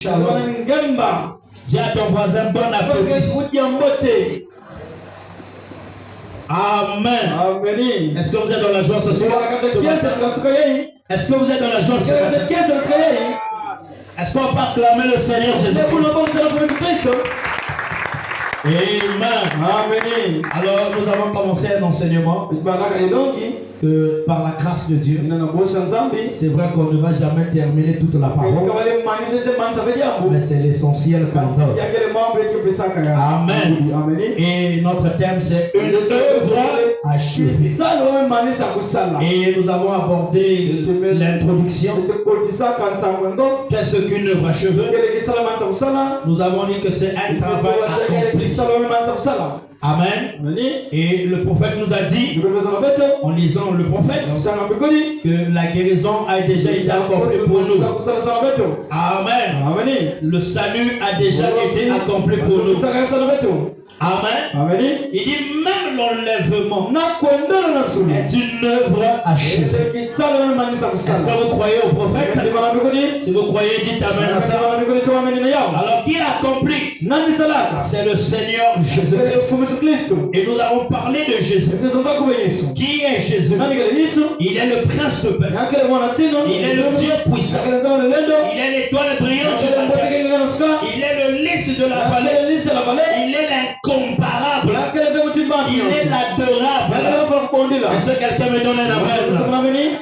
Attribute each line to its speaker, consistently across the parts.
Speaker 1: Shalom. Dis à ton voisin bon appétit. Amen. Amen. Est-ce que vous êtes dans la joie ce soir? Est-ce que vous êtes dans la joie ce soir? Est-ce qu'on peut acclamer le Seigneur Jésus-Christ? Amen. Amen. Alors nous avons commencé un enseignement que par la grâce de Dieu, c'est vrai qu'on ne va jamais terminer toute la parole, mais c'est l'essentiel qu'on veut. Amen. Et notre thème c'est une œuvre achevée. Et nous avons abordé l'introduction. Qu'est-ce qu'une œuvre achevée? Nous avons dit que c'est un travail accompli. Amen. Et le prophète nous a dit, en lisant le prophète, que la guérison a déjà été accomplie pour nous. Amen. Le salut a déjà été accompli pour nous. Amen. Il dit même l'enlèvement est une œuvre achevée. Est-ce que vous croyez au prophète? Si vous croyez, dites Amen à ça. Alors qui l'accomplit? C'est le Seigneur Jésus-Christ. Et nous avons parlé de Jésus. Qui est Jésus? Il est le prince de paix. Il est le Dieu puissant. Il est l'étoile brillante du matin. Il est le lys de la vallée. Il est l'incomparable. Il est l'adorable. Est-ce que quelqu'un me donne un amen?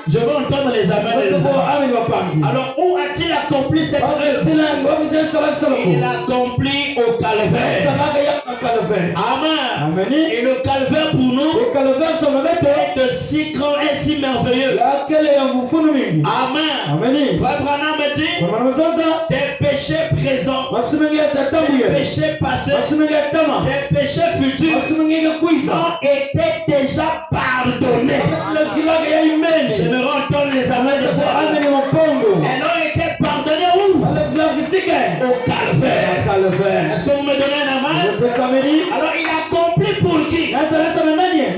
Speaker 1: Je veux entendre les amens et les amens. Alors où a-t-il accompli cette œuvre? Il l'a accompli au calvaire. Amen. Et le calvaire pour nous est de si grand et si merveilleux. Amen. Frère Branham me dit, tes péchés présents, tes péchés passés, tes péchés futurs ont été déjà pardonnés. J'aimerais entendre les amens de ça. Elles ont été pardonnées où? Au calvaire. Est-ce que vous me donnez un amen? Alors il a accompli pour qui?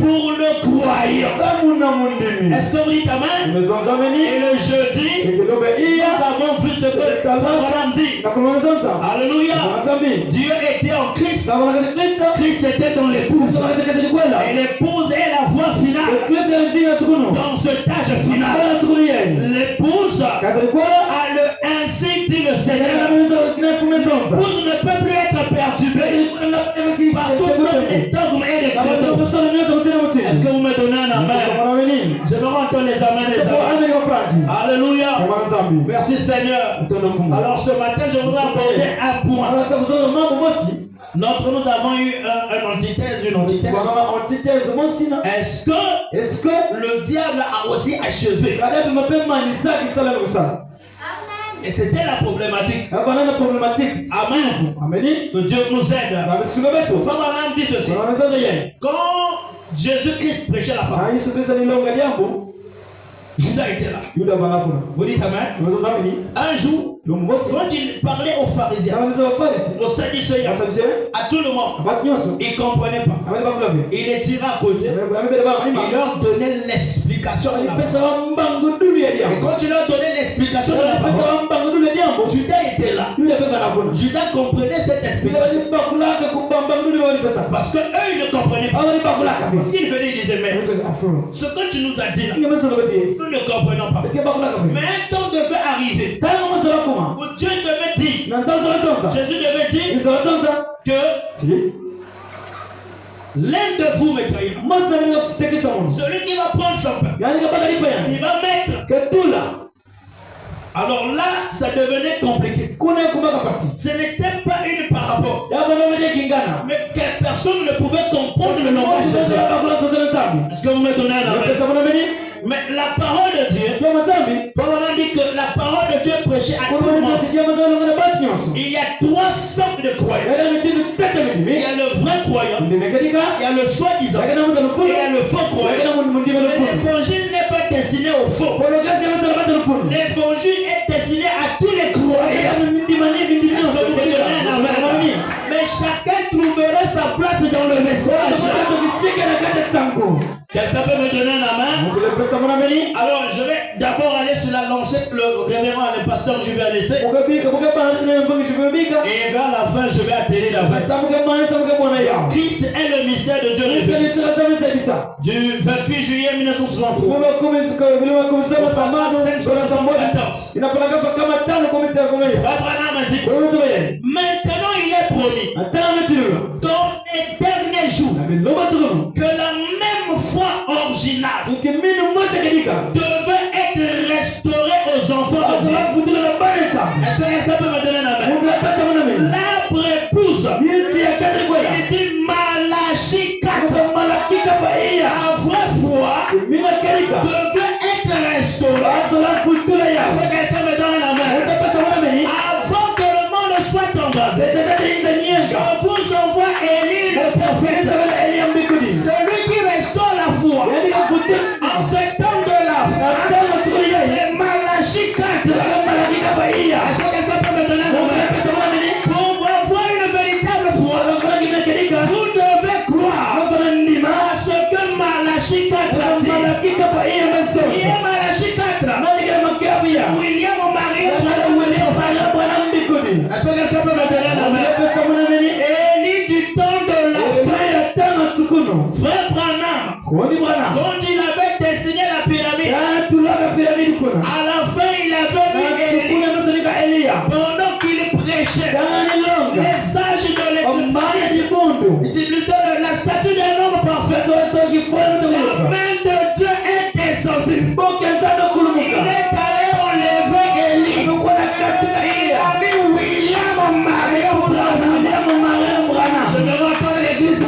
Speaker 1: Pour le croyant. Est-ce que vous dites amen? Et le jeudi, nous avons vu ce que Abraham dit. Alléluia. Dieu était en Christ. Christ était dans l'épouse. Et l'épouse est la voie finale. Dans ce tâche final, l'épouse a le ainsi dit le Seigneur. L'épouse ne peut plus être perturbée par toutes sortes de dogmes et de credos. Est-ce que vous me donnez un amen? Je veux entendre les amens et les amens. Alléluia. Merci Seigneur. Alors ce matin, je voudrais aborder un point. Nous avons eu une antithèse. Est-ce que le diable a aussi achevé? Et c'était la problématique. Amen. Que Dieu nous aide. Abraham dit ceci. Quand Jésus-Christ prêchait la parole, Judas était là. Vous dites amen. Un jour, quand il parlait aux pharisiens, aux sadducéens, à tout le monde, ils ne comprenaient pas. Il les tirait à côté. Il leur donnait l'explication de la parole. Et quand il leur donnait l'explication de la parole, Judas était là. Judas comprenait cette explication. Parce qu'eux, ils ne comprenaient pas. S'ils venaient, ils disaient, mais ce que tu nous as dit là, nous ne comprenons pas. Mais un temps devait arriver où Dieu devait dire, Jésus devait dire que l'un de vous me trahira. Celui qui va prendre son pain, il va mettre que tout là. Alors là, ça devenait compliqué. Ce n'était pas une parabole. Mais que personne ne pouvait comprendre le langage de Dieu. Est-ce que vous me donnez un amen? Mais la parole de Dieu, Paul dit que la parole de Dieu prêchée à tout le monde. Il y a trois sortes de croyants. Il y a le vrai croyant, il y a le soi-disant, et il y a le faux croyant. L'évangile n'est pas destiné aux faux. L'évangile est destiné à tous les croyants. Mais chacun trouverait sa place dans le message. Quelqu'un peut me donner un amen? Alors, je vais d'abord aller sur la lancée que le révérend, le pasteur, je vais laisser. Et vers la fin, je vais atterrir la fin. Christ est le mystère de Dieu révélé. Du 28 juillet 1963. Maintenant il est promis dans les derniers jours que la même foi originale devait être restaurée aux enfants de Dieu. Est-ce que quelqu'un peut me donner la main? L'arbre épouse, il dit Malachie 4, la vraie foi devait être restaurée. Est-ce que quelqu'un me donne la main? Avant que le monde soit embrasé, je vous envoie Élie le prophète, celui qui restaure la foi. En ce temps de la foi, c'est Malachie 4. Est-ce que quelqu'un peut me donner la main? Pour avoir une véritable foi, vous devez croire à ce que Malachie 4 a dit. Qui est Malachie 4? William Marie. Est-ce que quelqu'un peut me donner la main? Élie du temps de la fin. Frère Branham, quand il avait dessiné la pyramide, à la fin il avait mis Élie. Pendant qu'il prêchait, les sages de l'église, la statue d'un homme parfait, la main de Dieu est descendue. Il est allé enlever Élie. Il a mis William Marie Branham. Je me rends à l'église.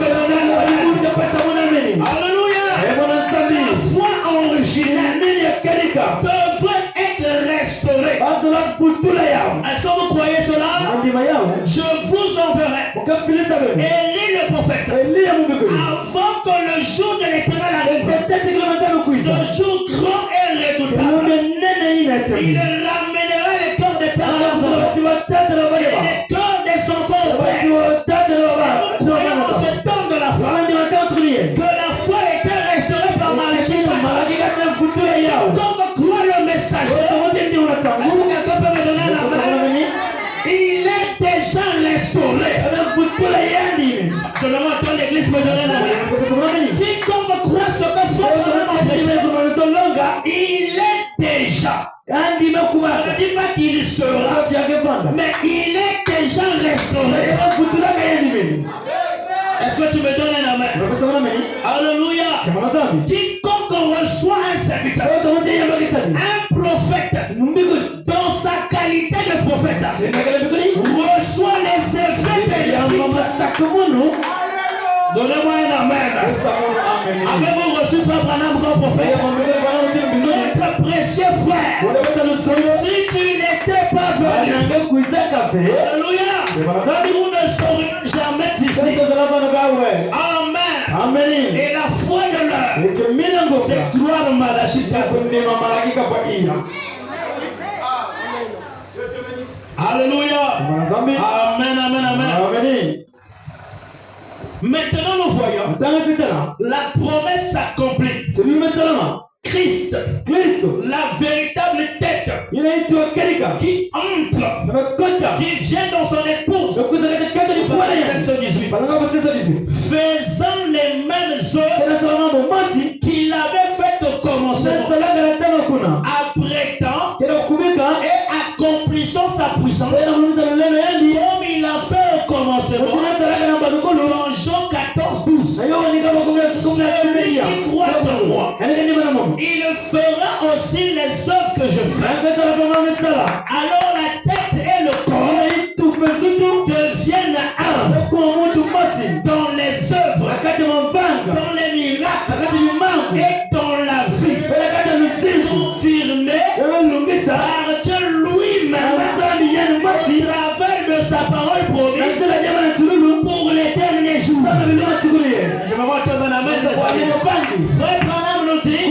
Speaker 1: Alléluia. La foi originelle devrait être restaurée. Est-ce que vous croyez cela? Je vous enverrai Élie le prophète avant que le jour de l'éternel arrive. Ce jour grand et redoutable, il ramènera les cœurs des pères et les cœurs des enfants au Père. Nous croyons en ce temps de la foi que la foi était restaurée par Malachie. Donc crois le message. Il est déjà restauré. Je ne m'entends l'église me donner la main. Quiconque croit ce que son frère a prêché, il est déjà. Je ne dis pas qu'il sera, mais il est déjà restauré. Est-ce que tu me donnes la main? Alléluia. Quiconque reçoit un serviteur, un prophète, dans sa qualité de prophète, reçoit les effets bénéfiques. Donnez-moi un amen. Avez-vous reçu Frère Branham comme prophète? Notre précieux frère, si tu n'étais pas venu, alléluia, nous ne serions jamais ici. Amen. Et la foi de l'heure, c'est gloire Malachie. Alléluia. Amen, amen, amen. Maintenant nous voyons la promesse s'accomplit. Christ, la véritable tête qui entre, qui vient dans son épouse, faisant les mêmes œuvres qu'il avait faites au commencement, apprêtant et accomplissant sa puissance, comme il a fait au commencement. Dans Jean 14:12, celui qui croit en moi, il fera aussi les œuvres que je fais. Alors la tête et le corps deviennent un dans les œuvres, dans les miracles et dans la vie, confirmé par Dieu lui-même au travers de sa parole promise pour les derniers jours. Je me vois dans la main de Frère Branham nous dit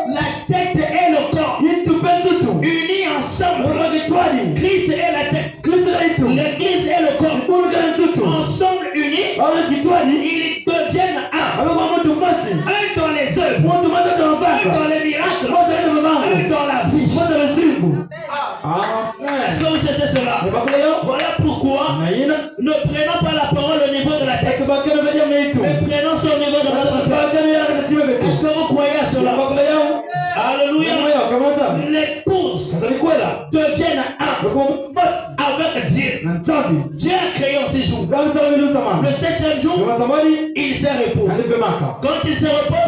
Speaker 1: la tête et le corps unis ensemble. Christ est la tête, l'église et le corps ensemble unis, ils deviennent un dans les œuvres, un dans Voilà pourquoi ne prenons pas la parole au niveau de la tête, mais prenons ça au niveau de notre tête. Est-ce que vous croyez à cela? Alléluia. L'épouse devient un avec Dieu. Dieu a créé en 6 jours. Le 7e jour, il se repose. Quand il se repose,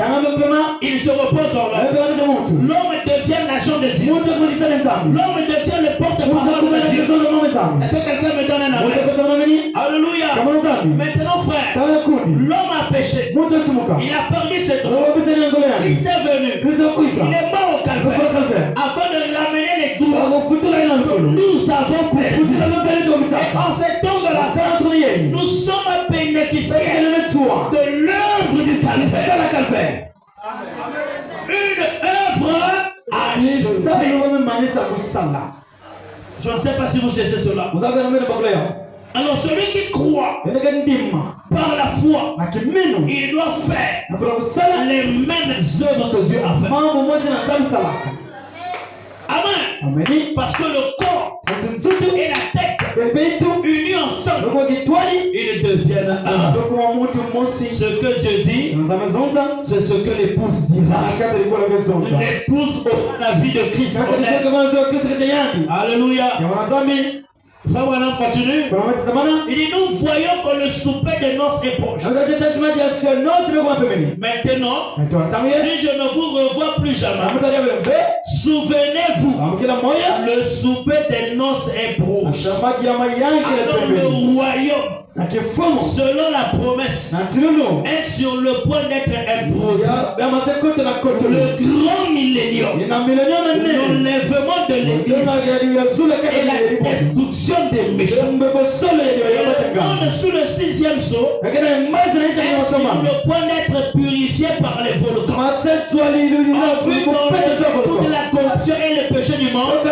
Speaker 1: il se repose dans l'homme. L'homme devient l'agent de Dieu. L'homme devient le porte-parole de Dieu. Est-ce que quelqu'un me donne un amen? Alléluia. Maintenant, frère, l'homme a péché. Il a perdu ses droits. Christ est venu. Il est mort au calvaire afin de ramener les droits. Nous avons péché. Et en ce temps de la fin, nous sommes bénéficiaires de l'œuvre du calvaire. Une œuvre à je ne sais pas si vous cherchez cela. Alors celui qui croit par la foi, il doit faire les mêmes œuvres que Dieu a fait. Amen. Parce que le corps et la tête unis ensemble, ils deviennent un. Ce que Dieu dit, c'est ce que l'épouse dira. L'épouse aura la vie de Christ. Alléluia. Frère Branham continue. Il dit nous voyons que le souper de noces est proche. Maintenant, si je ne vous revois plus jamais, souvenez-vous, le souper des noces est proche. Alors le royaume, selon la promesse, est sur le point d'être introduit. Le grand millénium, l'enlèvement de l'église et la destruction des méchants. Le monde sous le 6e sceau est sur le point d'être purifié par les volcans. En vue d'enlever toute la corruption et le péché du monde,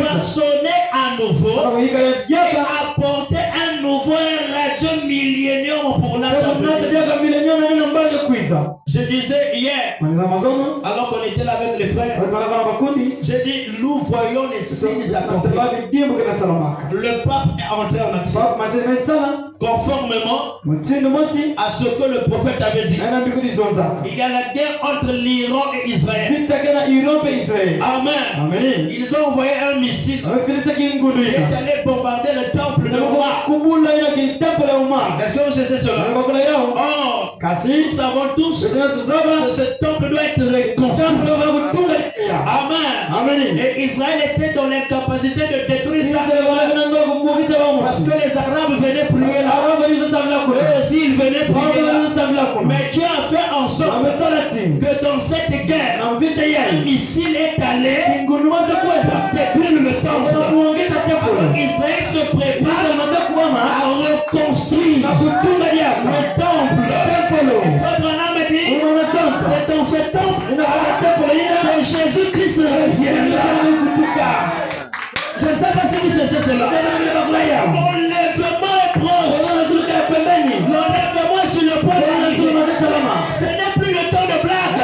Speaker 1: façonner à nouveau et apporter un nouveau radio millénium pour la Je disais hier, alors qu'on était là avec les frères, j'ai dit nous voyons les signes accomplis. Le pape est entré en action conformément à ce que le prophète avait dit. Il y a la guerre entre l'Iran et Israël. Amen. Ils ont envoyé un missile qui est allé bombarder le temple de Omar. Est-ce que vous savez cela? Oh, nous savons tous que ce temple doit être reconstruit. Amen. Et Israël était dans l'incapacité de détruire ça parce que les Arabes venaient prier là. Eux aussi ils venaient prier là. Mais Dieu a fait en sorte que dans cette guerre, un missile est allé pour détruire le temple. Alors Israël se prépare à reconstruire le temple. Frère Branham me dit, c'est dans ce temple que Jésus-Christ revient. Je ne sais pas si vous savez cela. L'enlèvement est proche. L'enlèvement est sur le point d'arriver. Ce n'est plus le temps de blague.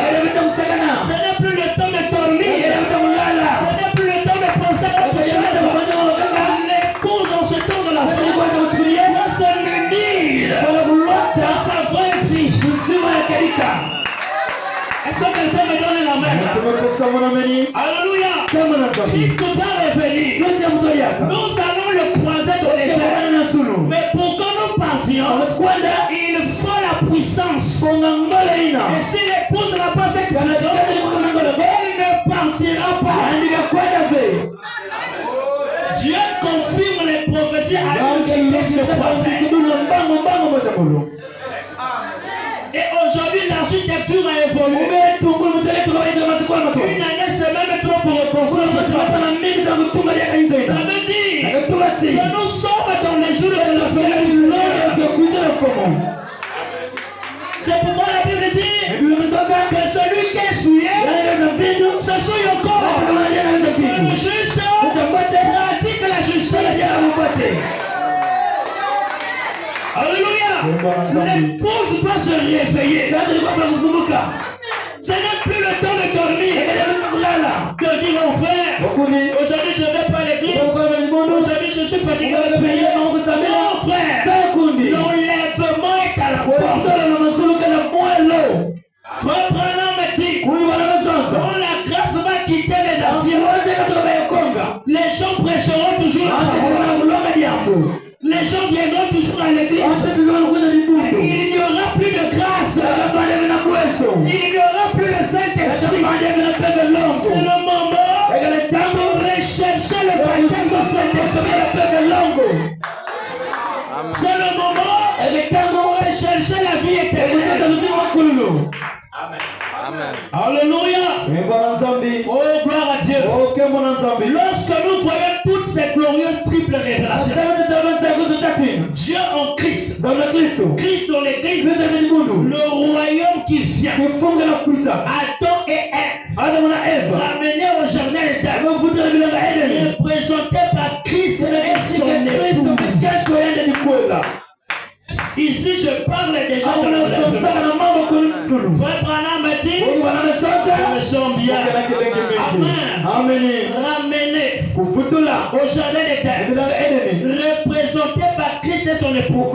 Speaker 1: Ce n'est plus le temps de dormir. Ce n'est plus le temps de penser à autre chose. L'épouse dans ce temps de la fin doit se munir dans sa vraie vie. Est-ce que quelqu'un me donne la main? Alléluia. Christ va revenir. Nous allons le croiser dans les airs. Mais pour que nous partions, il faut la puissance. Et si l'épouse n'a pas cette puissance, elle ne partira pas. Dieu confirme les prophéties à nous qui se croiser. Et aujourd'hui, l'architecture a évolué. Une année, c'est même trop pour reconstruire. Ça veut dire que nous sommes dans les jours de la fin. C'est pourquoi la Bible dit que celui qui est souillé se souille encore. Que le juste pratique la justice. Alléluia. L'épouse doit se réveiller. Ce n'est plus le temps de dormir. De dire mon frère, aujourd'hui je ne vais pas à l'église. Aujourd'hui fatigué de prier. Non, frère. L'enlèvement est à la porte. Frère Branham me dit, quand la grâce va quitter les nations, les gens prêcheront toujours la parole. Les gens viendront toujours à l'église. Il n'y aura plus de grâce. Il n'y aura plus de Saint-Esprit. C'est le moment de rechercher le baptême du Saint-Esprit. C'est le moment de rechercher la vie éternelle. Amen. Alléluia. Oh, gloire à Dieu. Lorsque nous voyons toutes ces glorieuses triples révélations, Dieu en Christ, Christ dans l'église, le royaume qui vient, Adam et Ève, ramenés au jardin d'Éden, représentés par Christ et son épouse. Ici, je parle déjà de l'enlèvement. Frère Branham me dit, je me sens bien. Amen. Ramené au jardin d'Éden, représenté par Christ et son époux.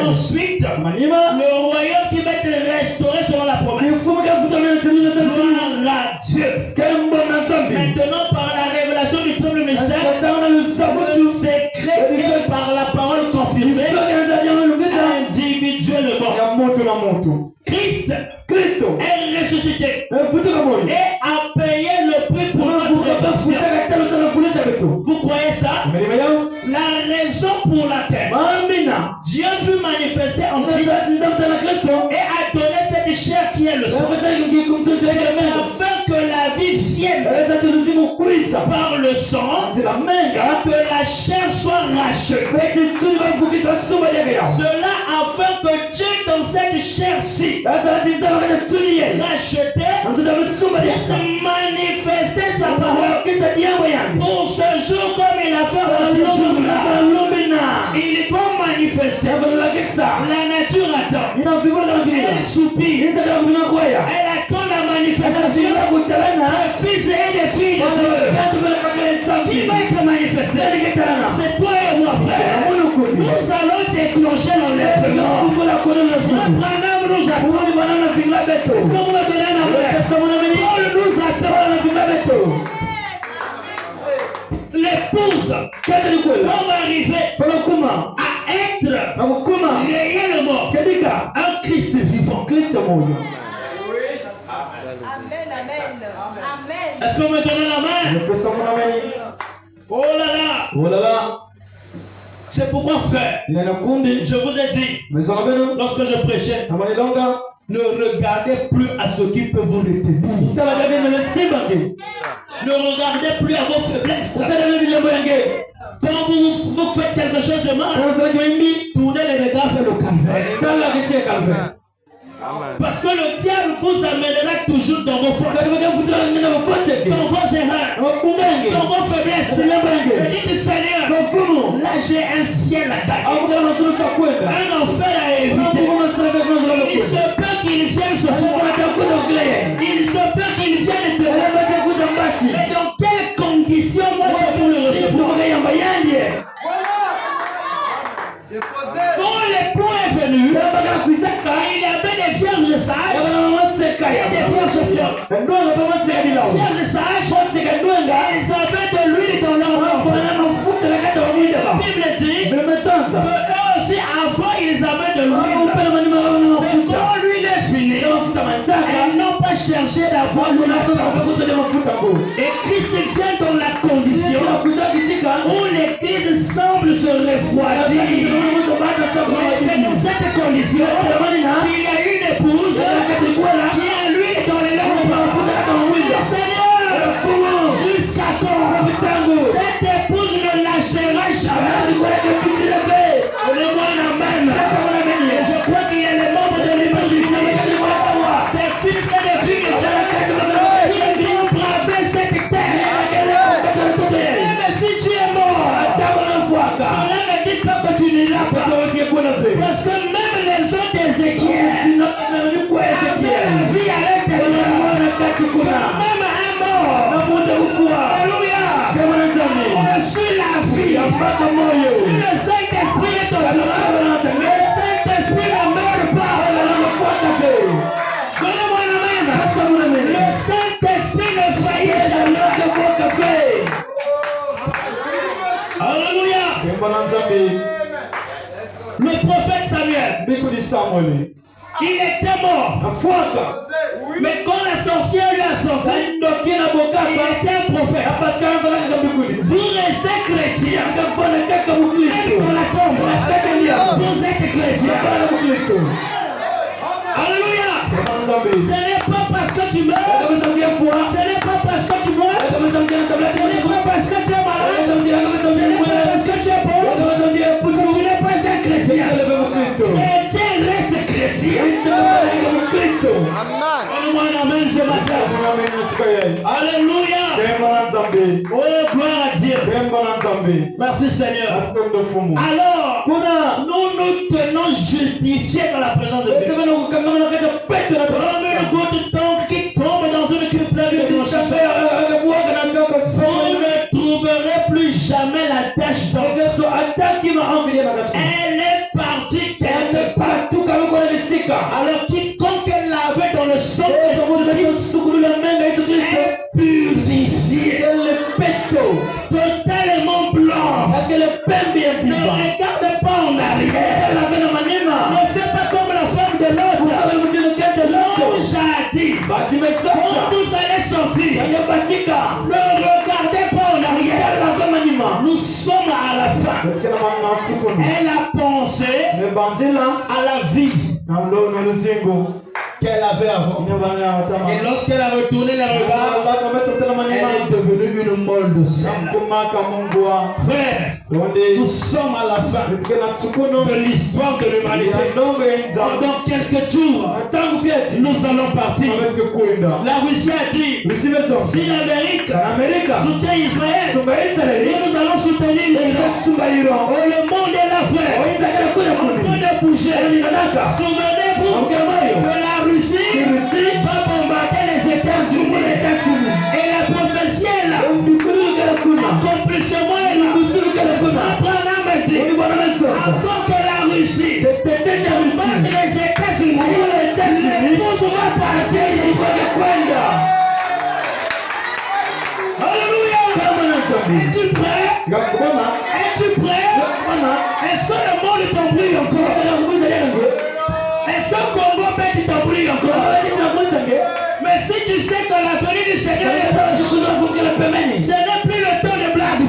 Speaker 1: Ensuite, le royaume qui va être restauré selon la promesse. Gloire à Dieu. Maintenant, par la révélation du triple mystère, le secret est par la parole confirmée individuellement. Christ est ressuscité et a payé le prix pour notre rédemption. Vous croyez ça? La raison pour laquelle Dieu veut manifester en Christ et a donné cette chair qui est le sang, afin que la vie vienne par le sang, et que la chair soit rachetée. Cela afin que Dieu dans cette chair-ci rachetée puisse manifester sa parole pour ce jour comme il a fait pour ce jour-là. Il doit manifester. La nature attend. Elle soupire. Elle attend la manifestation des fils et des filles de Dieu. Qui va être manifesté? C'est toi et moi, frère. Nous allons déclencher l'enlèvement. Paul nous attend. L'épouse va arriver à être réellement un Christ vivant. Amen. Est-ce qu'on me donne la main? Oh là là. C'est pourquoi, frère, je vous ai dit, lorsque je prêchais, ne regardez plus à ce qui peut vous retenir. Ne regardez plus à vos faiblesses. Quand vous faites quelque chose de mal, tournez les regards vers le calvaire. Parce que le diable vous amènera toujours dans vos fautes, dans vos erreurs, dans vos faiblesses. Dites Seigneur, là j'ai un ciel à tailler, un enfer à éviter. Il se peut qu'il vienne ce soir, il se peut qu'il vienne te voir. Mais dans quelles conditions moi je peux le recevoir? Quand l'époux est venu, il y avait des vierges sages et des vierges folles. Les vierges sages, ils avaient de l'huile dans leur lampe. La Bible dit que eux aussi avant ils avaient de l'huile. Mais quand l'huile est finie, elles n'ont pas cherché d'avoir l'huile. Et Christ vient dans la condition où l'église semble se refroidir. Mais c'est dans cette condition qu'il y a une épouse qui a l'huile dans les lèvres. Seigneur, jusqu'à quand cette épouse ne lâchera jamais. Le moine amène. Et je crois qu'il y a les membres de l'épouse ici. Des fils et des filles qui vont braver cette terre. Même si tu es mort, cela ne dit pas que tu n'es là pas. Parce que même les autres Si le Saint-Esprit est en toi, le Saint-Esprit ne meurt pas. Donnez-moi la main. Le Saint-Esprit ne faillit jamais. Alléluia. Le prophète Samuel, il était mort. Mais quand la sorcière lui a sorti, il était un prophète. Vous restez chrétien. Même pour la tombe, vous êtes chrétien. Alléluia. Ce n'est pas parce que tu meurs. Ce n'est pas parce que tu meurs. Ce n'est pas parce que tu es malade. Ce n'est pas parce que tu es pauvre que tu n'es pas un chrétien. Chrétien reste chrétien. Amen. Donne-moi un amen ce matin. Alléluia. Oh, gloire à Dieu. Merci Seigneur. Alors, nous tenons justifiés dans la présence de Dieu. Comme une goutte d'encre qui tombe dans une cuve pleine de blanchisseur. Vous ne trouverez plus jamais la tache d'encre. Elle est partie quelque part. Alors quiconque l'avait dans le sang est purifié. Totalement blanc. Ne regarde pas en arrière. Ne fais pas comme la femme de l'autre. J'ai dit, quand vous allez sortir, ne regardez pas en arrière. Nous sommes à la fin. Elle a pensé à la vie qu'elle avait avant. Et lorsqu'elle a retourné le regard, elle est devenue une molle de sang. Frère, nous sommes à la fin de l'histoire de l'humanité. Dans quelques jours, nous allons partir. La Russie a dit, si l'Amérique soutient Israël, nous allons soutenir l'Iran. Le monde est là, frère. On peut bouger. Souvenez-vous que la Russie va bombarder les États-Unis. Et la prophétie est là. Accomplissement est là. Abraham a dit, avant que la Russie bombarde les États-Unis, l'épouse va partir. Alléluia. Es-tu prêt? Es-tu prêt? Est-ce que le monde t'oublie encore? Est-ce que le Congo peut t'oublier encore? Mais si tu sais que la venue du Seigneur est proche, ce n'est plus le temps de blague.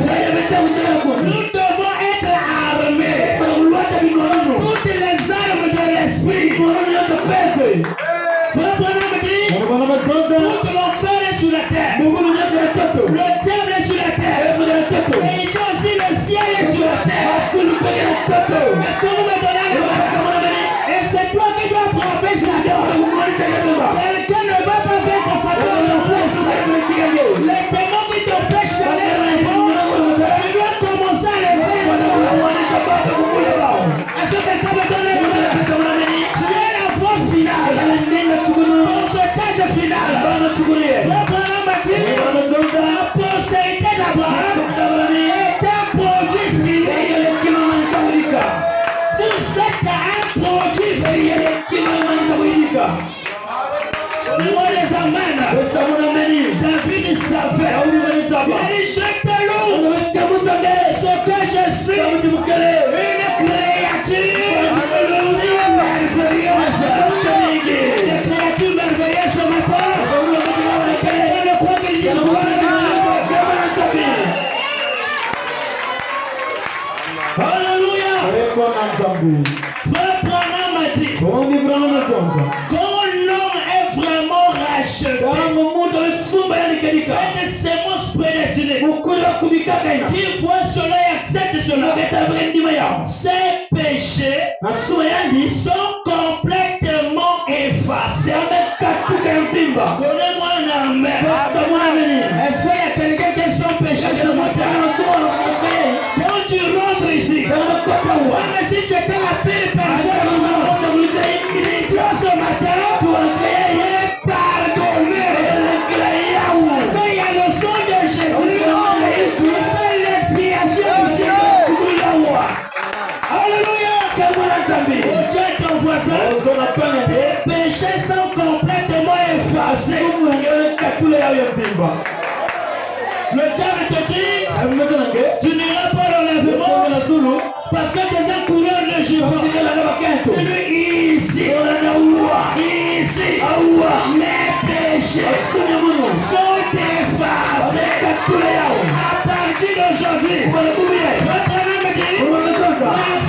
Speaker 1: Nous devons être armés. Toutes les armes de l'esprit. Frère Branham dit, tout l'enfer est sur la terre. Le diable est sur la terre. Et il dit aussi le ciel est sur la terre. Est-ce que vous me donnez le bras? Et c'est toi qui dois frapper sa dent. Quelqu'un ne va pas faire sa dent en place. Les démons qui t'empêchent d'aller au niveau, tu dois commencer à les faire. Est-ce que quelqu'un me donne le bras? Tu es la force finale. Ton sauvetage final. Abraham a dit, la postérité d'Abraham est un produit fini. Vous êtes un produit fini. Donne-moi les amènes. David savait. Il dit, jette-le. Ce que je suis, une créature merveilleuse. Des créatures merveilleuses ce matin. Quelqu'un ne croit qu'il dit Alléluia. Frère Branham a dit, quand l'homme est vraiment racheté, c'est une sémence prédestinée. Qui voit cela et accepte cela. Ces péchés sont complètement effacés. Donnez-moi un amen. Est-ce qu'il y a quelqu'un qui est sans péché ce matin? Quand tu rentres ici, même si tu étais la pire personne, ce matin, tu es pardonné. Parce qu'il y a le sang de Jésus, c'est l'expiation du Seigneur. Le diable te dit, tu n'iras pas dans l'enlèvement parce que tes coureurs ne jouent pas. Et lui, ici, mes péchés sont effacés. À partir d'aujourd'hui, votre âme me dit,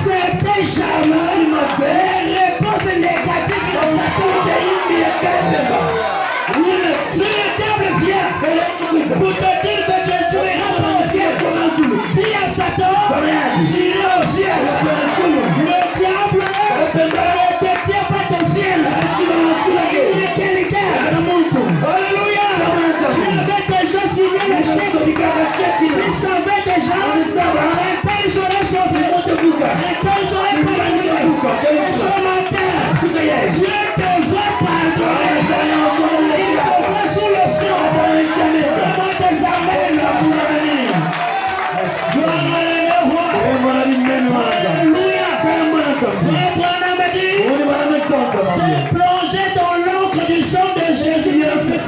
Speaker 1: n'acceptez jamais les réponses négatives de Satan. Si le diable vient pour te dire que tu n'iras pas au ciel, dis à Satan, j'irai au ciel. Le diable ne te tient pas au ciel. Il est quelqu'un. Alléluia. Tu avais déjà signé le chèque. Il savait déjà un tel serait sauvé. Un tel serait pardonné. Et ce matin, Dieu te va pardonner. Il te voit sous le sang. Devant tes amens. Alléluia. C'est plongé dans l'encre du sang de Jésus-Christ.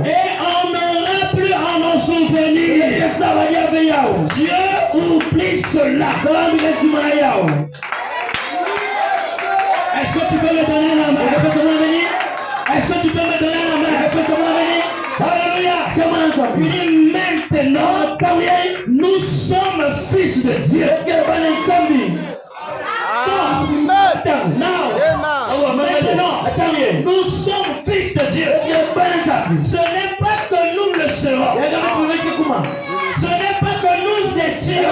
Speaker 1: Et on n'aura plus à m'en souvenir. Dieu oublie cela. Est-ce que tu peux me donner la main? Est-ce que tu peux me donner la main? Alléluia. Il dit maintenant, nous sommes fils de Dieu. Maintenant, nous sommes fils de Dieu. Ce n'est pas que nous le serons. Ce n'est pas que nous étions.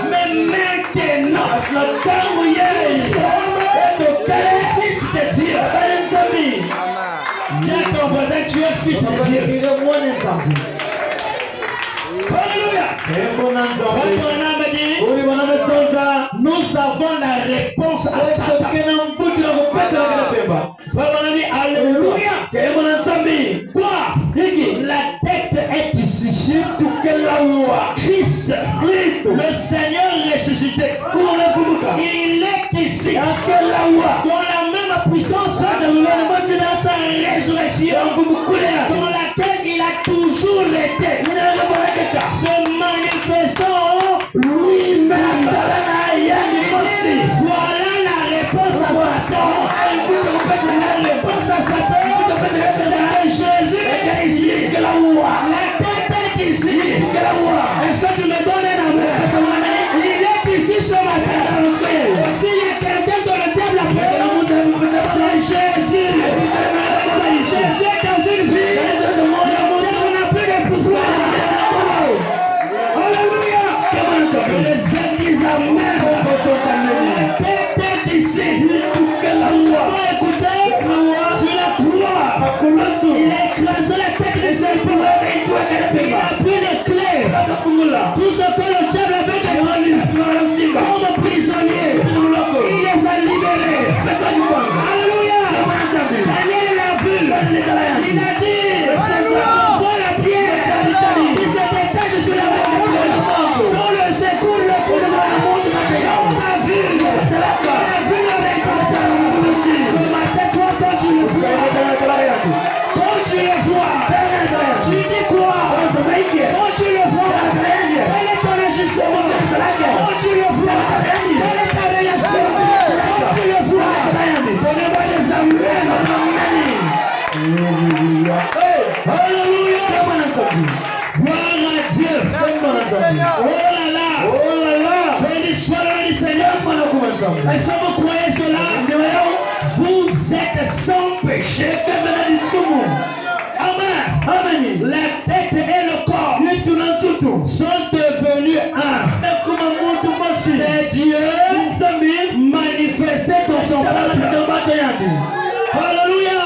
Speaker 1: Mais maintenant, nous sommes fils de Dieu. Dis à ton voisin, tu es fils de Dieu. Alléluia. Nous avons la réponse à Satan. Alléluia. Quoi? La tête est ici. Christ, le Seigneur ressuscité. Il est ici. Dans la même puissance de dans sa résurrection, dans laquelle il a toujours été. Se manifestant lui-même. Voilà la réponse à Satan. La réponse à Satan, c'est Jésus est ici. La tête est ici. Est-ce que tu me donnes un amour? Il est ici ce matin. S'il y a quelqu'un dont le diable a peur, c'est Jésus. Jésus est dans une vie. Le diable n'a plus de pouvoir. Alléluia. Les églises amènent. La tête est ici. Écoutez, sur la croix, il a écrasé la tête de serpent. Il n'a plus de clé. Tout ce que le diable avait demandé comme prisonnier, il les a libérés. Alléluia. Daniel l'a vu. Il a dit, vois la pierre qui se détache sur la montagne. Sans le secours, le coup de la montagne. On a vu. On a vu le récolteur. Ce matin, toi, quand tu le vois, tu dis quoi? Quand tu le vois, quel est ton agissement? Quand tu le vois, quelle est ta réaction? Quand tu le vois, donnez-moi des amens. Alléluia. Gloire à Dieu. Oh là là. Béni soit le nom du Seigneur. Est-ce que vous croyez cela? Vous êtes sans péché. Amen. La tête et le corps sont devenus un. C'est Dieu manifesté dans son peuple. Alléluia.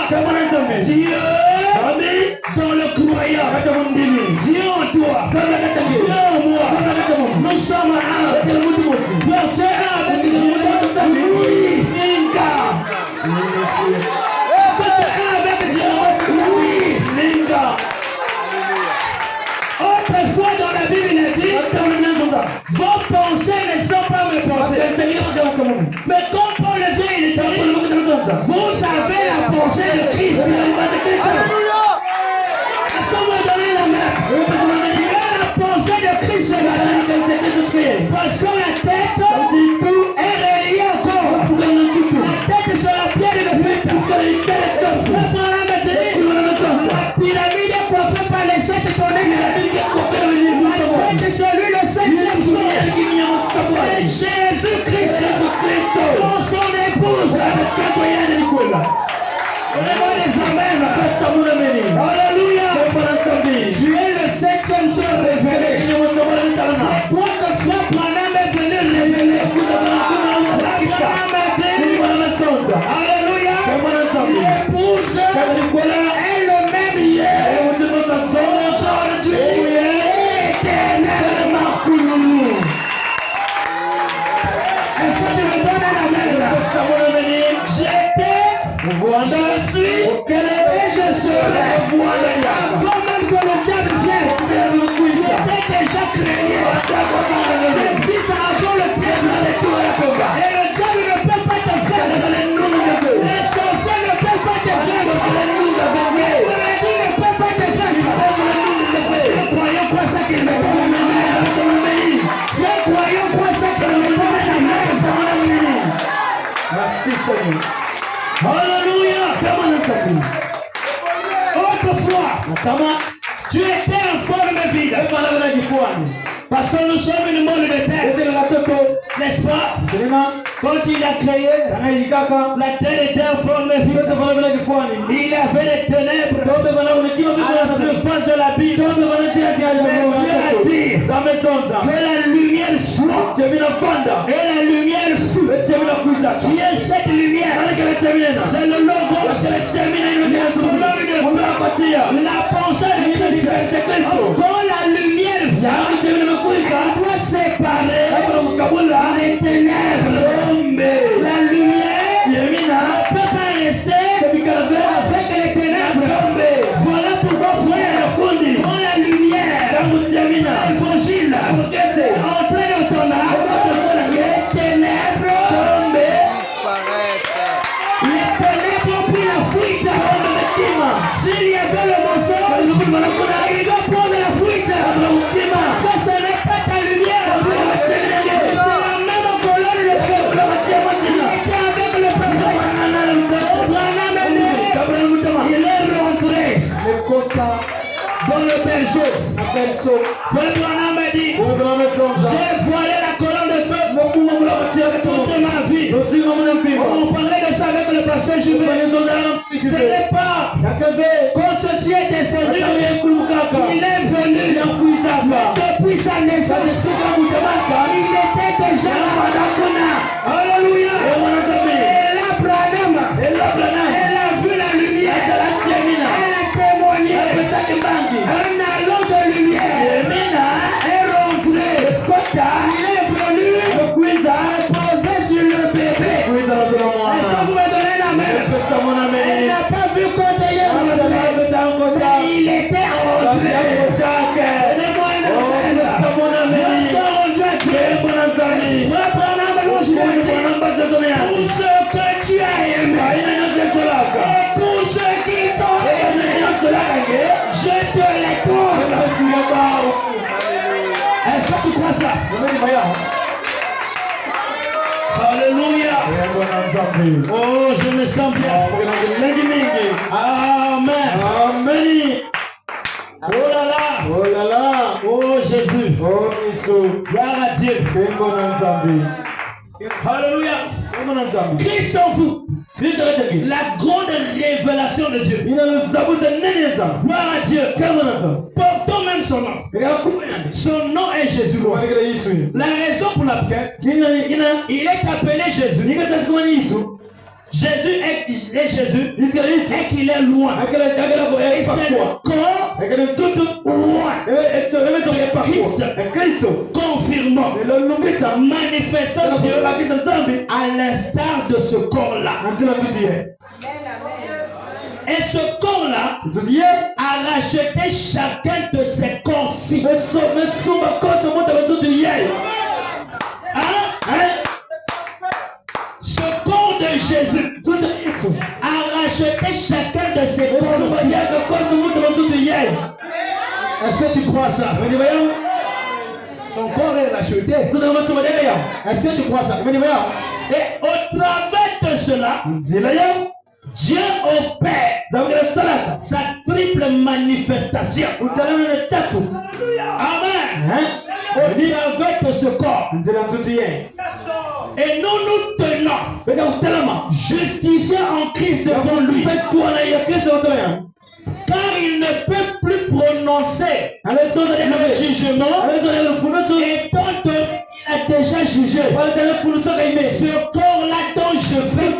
Speaker 1: Dieu dans le croyant. Dieu en toi. Dieu en moi. Nous sommes un. Dieu est avec nous. Oui. Autrefois dans la Bible il a dit, vos pensées ne sont pas mes pensées. Mais quand Paul dit, il dit, vous avez la pensée de Christ. Alléluia. Alléluia. Tu es le 7e soir révélé. C'est toi que Frère Branham est venu révéler. Alléluia. L'épouse est le même hier, aujourd'hui, éternellement. Est-ce que tu me donnes un amen là? J'étais, je suis et je serai. Avant même que le diable vienne, j'étais déjà créé. J'existe avant le diable. Et le diable ne peut pas te faire. Les sorciers ne peuvent pas te faire. Les maladies ne peuvent pas te faire. C'est croyant quoi ça qu'il me donne? C'est croyant quoi ça qu'il me donne? Merci Seigneur. Alléluia. Autrefois, tu étais en forme vide. Parce que nous sommes une molle de terre. N'est-ce pas? Quand il a créé, la terre était en forme vide. Il y avait les ténèbres à la surface de la Bible. Mais Dieu a dit que la lumière soit. Et la lumière fut. Qui est cette lumière? C'est le logo. La pensée de Christ. Quand la lumière vient, elle doit séparer les ténèbres. La lumière ne peut pas rester avec les ténèbres. Voilà pourquoi, frère, quand la lumière, l'évangile, entrer dans ton âme, les ténèbres disparaissent. Les ténèbres ont pris la fuite. S'il y avait le mensonge, il doit prendre la fuite. Ça, ce n'est pas ta lumière. C'est la même colonne de feu. Il était avec le prophète. Il est rentré dans le berceau. Frère Branham a dit, j'ai voilé la colonne de feu toute ma vie. On parlait de ça avec le pasteur Juvet. Ce n'est pas quand ceci est descendu, il est venu depuis sa naissance. Il était déjà là. Alléluia. Et là, Branham, elle a vu la lumière. Elle a témoigné. Un halo de lumière est rentré. Il est venu poser sur le bébé. Est-ce que vous me donnez la main? Elle n'a pas vu côté hier. Il était rentré. Donnez-moi un pour ce que tu as aimé et pour ceux qui t'ont aimé, je te les donne. Est-ce que tu crois ça? Alléluia. Oh, je me sens bien. Amen. Oh là là. Oh Jésus. Gloire à Dieu. Alléluia. Christ en vous. La grande révélation de Dieu. Gloire à Dieu. Portons même son nom. Son nom est Jésus. La raison pour laquelle il est appelé Jésus. Jésus est Jésus et qu'il est loin. Et c'est le corps Christ confirmant, manifestant Dieu à l'instar de ce corps-là. Et ce corps-là a racheté chacun de ses corps-ci. Ce corps de Jésus a racheté chacun de ses corps-ci. Est-ce que tu crois ça? Ton corps est racheté. Est-ce que tu crois ça? Et au travers de cela, Dieu opère sa triple manifestation. Amen. au travers de ce corps. Et nous nous tenons justifiés en Christ devant lui. Car il ne peut plus prononcer le jugement étant donné qu'il a déjà jugé. Ce corps-là dont je fais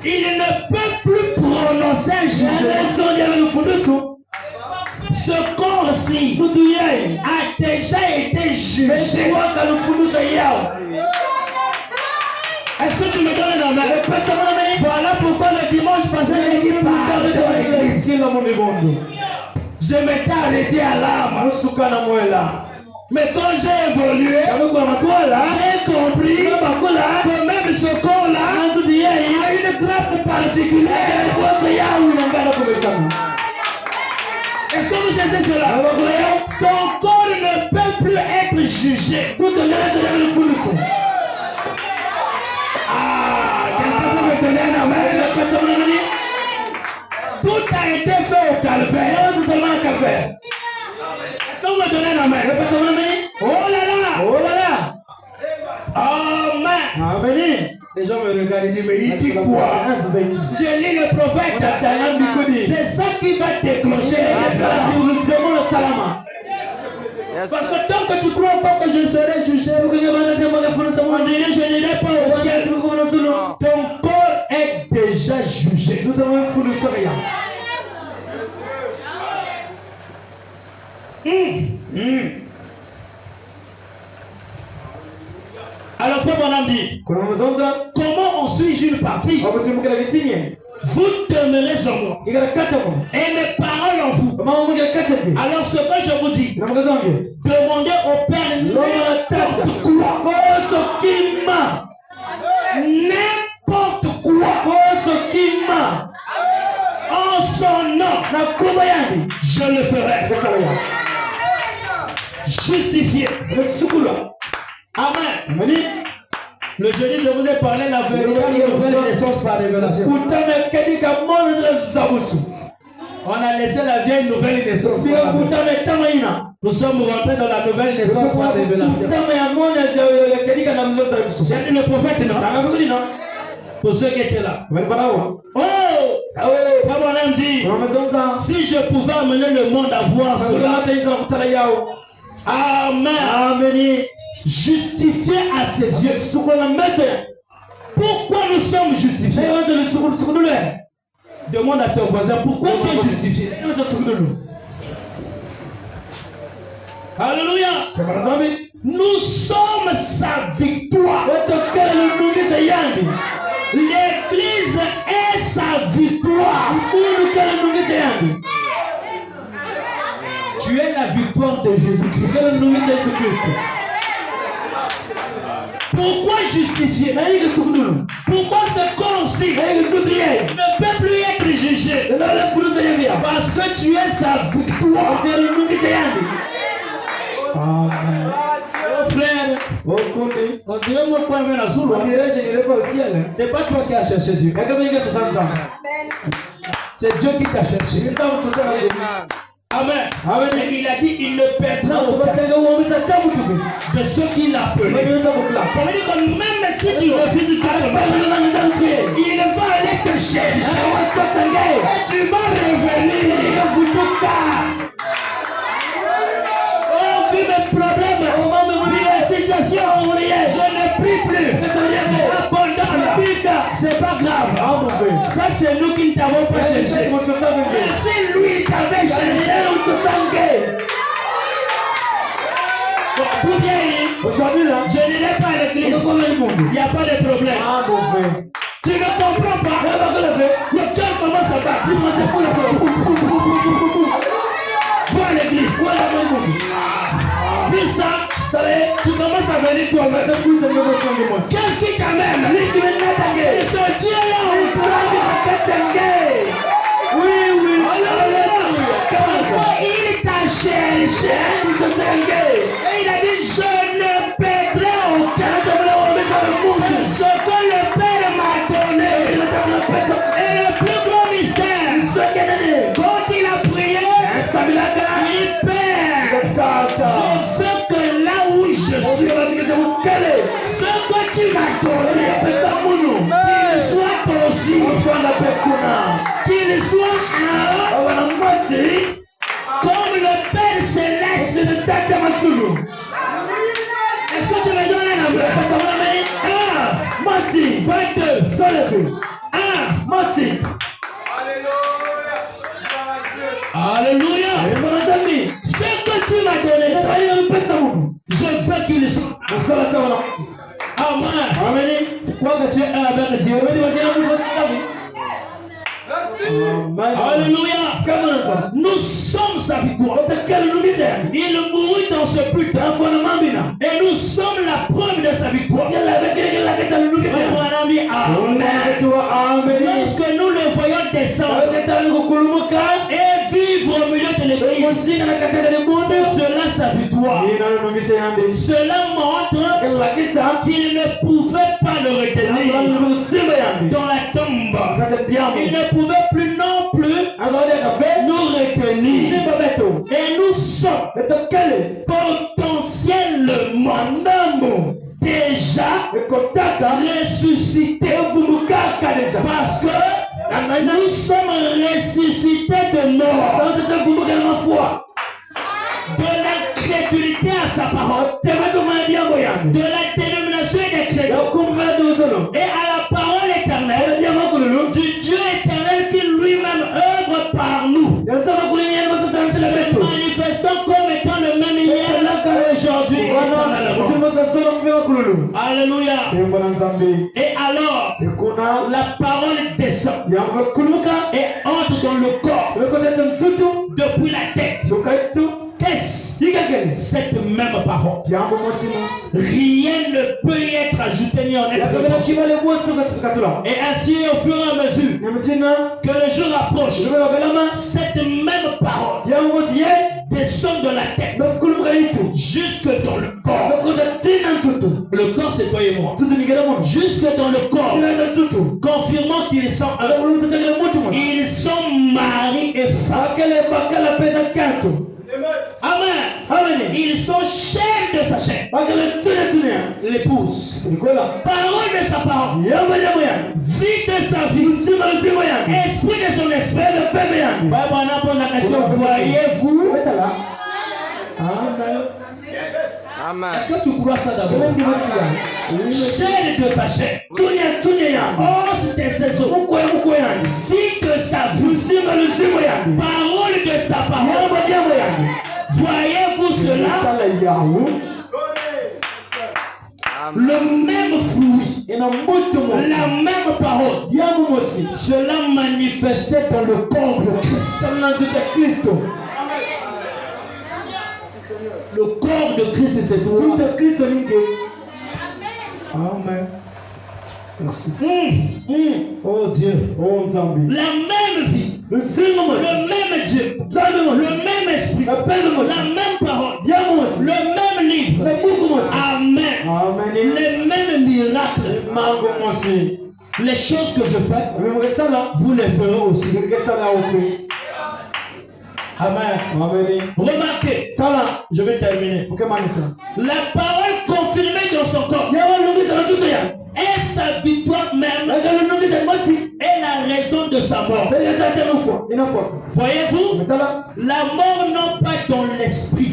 Speaker 1: il ne peut plus prononcer un jugement. Ce corps-ci a déjà été jugé. Est-ce que tu me donnes la main? Voilà pourquoi le dimanche passé, je m'étais arrêté à l'âme. Mais quand j'ai évolué, j'ai compris que même ce corps-là a une grâce particulière. Est-ce que vous savez cela? Ton corps ne peut plus être jugé. Quelqu'un peut me donner un amen? Tout a été fait au calvaire. Est-ce que vous me donnez un amen? Oh là là! Amen! Les gens me regardent et disent, mais il dit quoi? Je lis le prophète. C'est ça qui va déclencher le salama. Parce que tant que tu crois pas que je serai jugé, on dirait je n'irai pas au ciel. Ton corps est déjà jugé. Alors, frère Bonhomme dit, comment on suis-je une partie? Vous demeurez en moi et mes paroles en vous. Alors ce que je vous dis, demandez au Père n'importe quoi, n'importe quoi, en son nom, je le ferai. Justifié. Amen. Le jeudi, je vous ai parlé de la véritable nouvelle naissance par révélation. On a laissé la vieille nouvelle naissance. Nous sommes rentrés dans la nouvelle naissance par révélation. J'ai dit le prophète, non? Pour ceux qui étaient là. Oh! Papa dit, si je pouvais amener le monde à voir cela. Amen. Justifié à ses yeux. Pourquoi nous sommes justifiés? Demande à ton voisin, pourquoi tu es justifié? Alléluia. Nous sommes sa victoire. L'église est sa victoire. Tu es la victoire de Jésus-Christ. Pourquoi justifier? Pourquoi ce corps-ci ne peut plus être jugé? Parce que tu es sa victoire. Amen. Oh frère, on dirait mon point vers la source. C'est pas toi qui as cherché Dieu. C'est Dieu qui t'a cherché. Amen. Amen. Et il a dit, il ne perdra aucun de ceux qui l'appellent. Ça veut dire que même si tu refuses ta il va aller te chercher. Et tu vas revenir. Oh, vu mes problèmes, vu la situation, je ne prie plus. J'abandonne. C'est pas grave. Ça, c'est nous qui ne t'avons pas cherché. Mais si lui t'avait cherché, pour bien, aujourd'hui là, je n'irai pas à l'église. Il n'y a pas de problème. Tu ne comprends pas. Le cœur commence à battre. Va à l'église. Vu ça, tu commences à venir toi-même. Qu'est-ce qui t'amène? C'est ce Dieu-là où oui. Il t'a cherché. Et il a dit, je ne perdrai aucun de ce que le Père m'a donné. Et le plus grand mystère, quand il a prié, il Je veux que là où je suis, ce que tu m'as donné, qu'il soit aussi, qu'il soit en haut, comme le Père Céleste. Est-ce que tu me donnes un amour? Merci. 22. Alléluia. Ce que tu m'as donné, je veux qu'il soit. Amen. Pourquoi que tu es un avec Dieu? Alléluia. Nous sommes sa victoire. Il mourut dans ce but. Et nous sommes la preuve de sa victoire. Amen. Lorsque nous le voyons descendre et vivre au milieu de l'église, c'est cela sa victoire. Cela montre qu'il ne pouvait pas le retenir dans la tombe. Il ne pouvait plus non plus nous retenir. Et nous sommes potentiellement déjà ressuscités. Parce que nous sommes ressuscités de mort. De l'incrédulité à sa parole. De la dénomination des chrétiens. Et à la parole éternelle du Dieu éternel qui lui-même œuvre par nous. Manifestant comme étant le même hier qu'aujourd'hui. Alléluia. Et alors, la parole descend et entre dans le corps depuis la tête. Qu'est-ce que cette même parole? Rien ne peut y être ajouté ni enlevé. Et ainsi, au fur et à mesure que le jour approche, cette même parole descend de la tête jusque dans le corps. Le corps, c'est toi et moi. Jusque dans le corps, confirmant qu'ils sont un. Ils sont mari et femme. Amen. Ils sont chair de sa chair. L'épouse. Parole de sa parole. Vie de sa vie. Esprit de son esprit. Voyez-vous?
Speaker 2: Amen.
Speaker 1: Est-ce que tu crois ça d'abord? Chair de sa chair. Os de ses os. Vie de sa vie. Parole de sa parole. Voyez-vous cela? Le même fruit, la même parole, cela manifestait dans le corps de Christ. Le corps de Christ, c'est toi. Amen. Merci. Oh Dieu. La même vie. Le même Dieu. Le même esprit. La même parole. Le même livre. Amen. Les mêmes miracles. Les choses que je fais, vous les ferez aussi. Amen. Remarquez, je vais terminer. La parole confirmée dans son corps est sa victoire même est la raison de sa mort. Voyez-vous, la mort non pas dans l'esprit.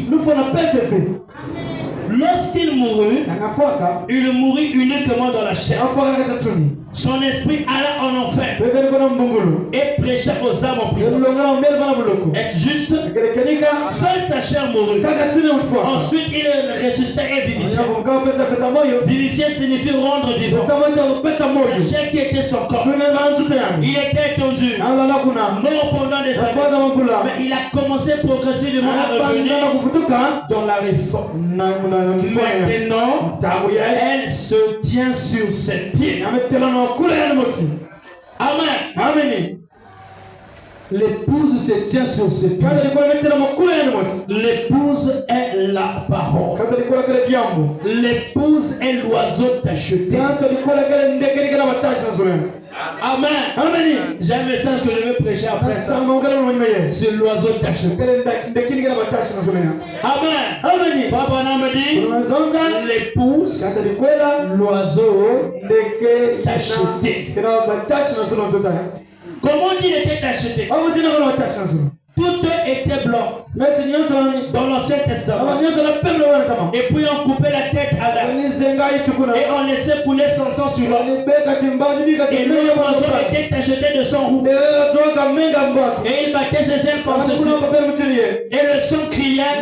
Speaker 1: Lorsqu'il mourut, il mourut uniquement dans la chair. Son esprit alla en enfer et prêcha aux âmes en prison. Est-ce juste? Seule sa chair mourut. Ensuite, il ressuscita et vivifié. Vivifier signifie rendre vivant. Sa chair qui était son corps, il était étendu, mort pendant des années. Mais il a commencé progressivement à revenir dans la réforme. Maintenant, elle se tient sur ses pieds. Amen. L'épouse se tient sur ses pieds. L'épouse est la parole. L'épouse est l'oiseau tacheté. Amen. J'ai un message que je vais prêcher après ça. C'est l'oiseau taché. Amen. Papa n'a me dit l'épouse, l'oiseau tacheté. Comment il était acheté? Tout était blanc dans l'Ancien Testament. Et puis on coupait la tête à l'âme. Et on laissait couler son sang sur l'homme. Et le oiseau était acheté de son roux. Et il battait ses ailes comme ceci. Et le sang criait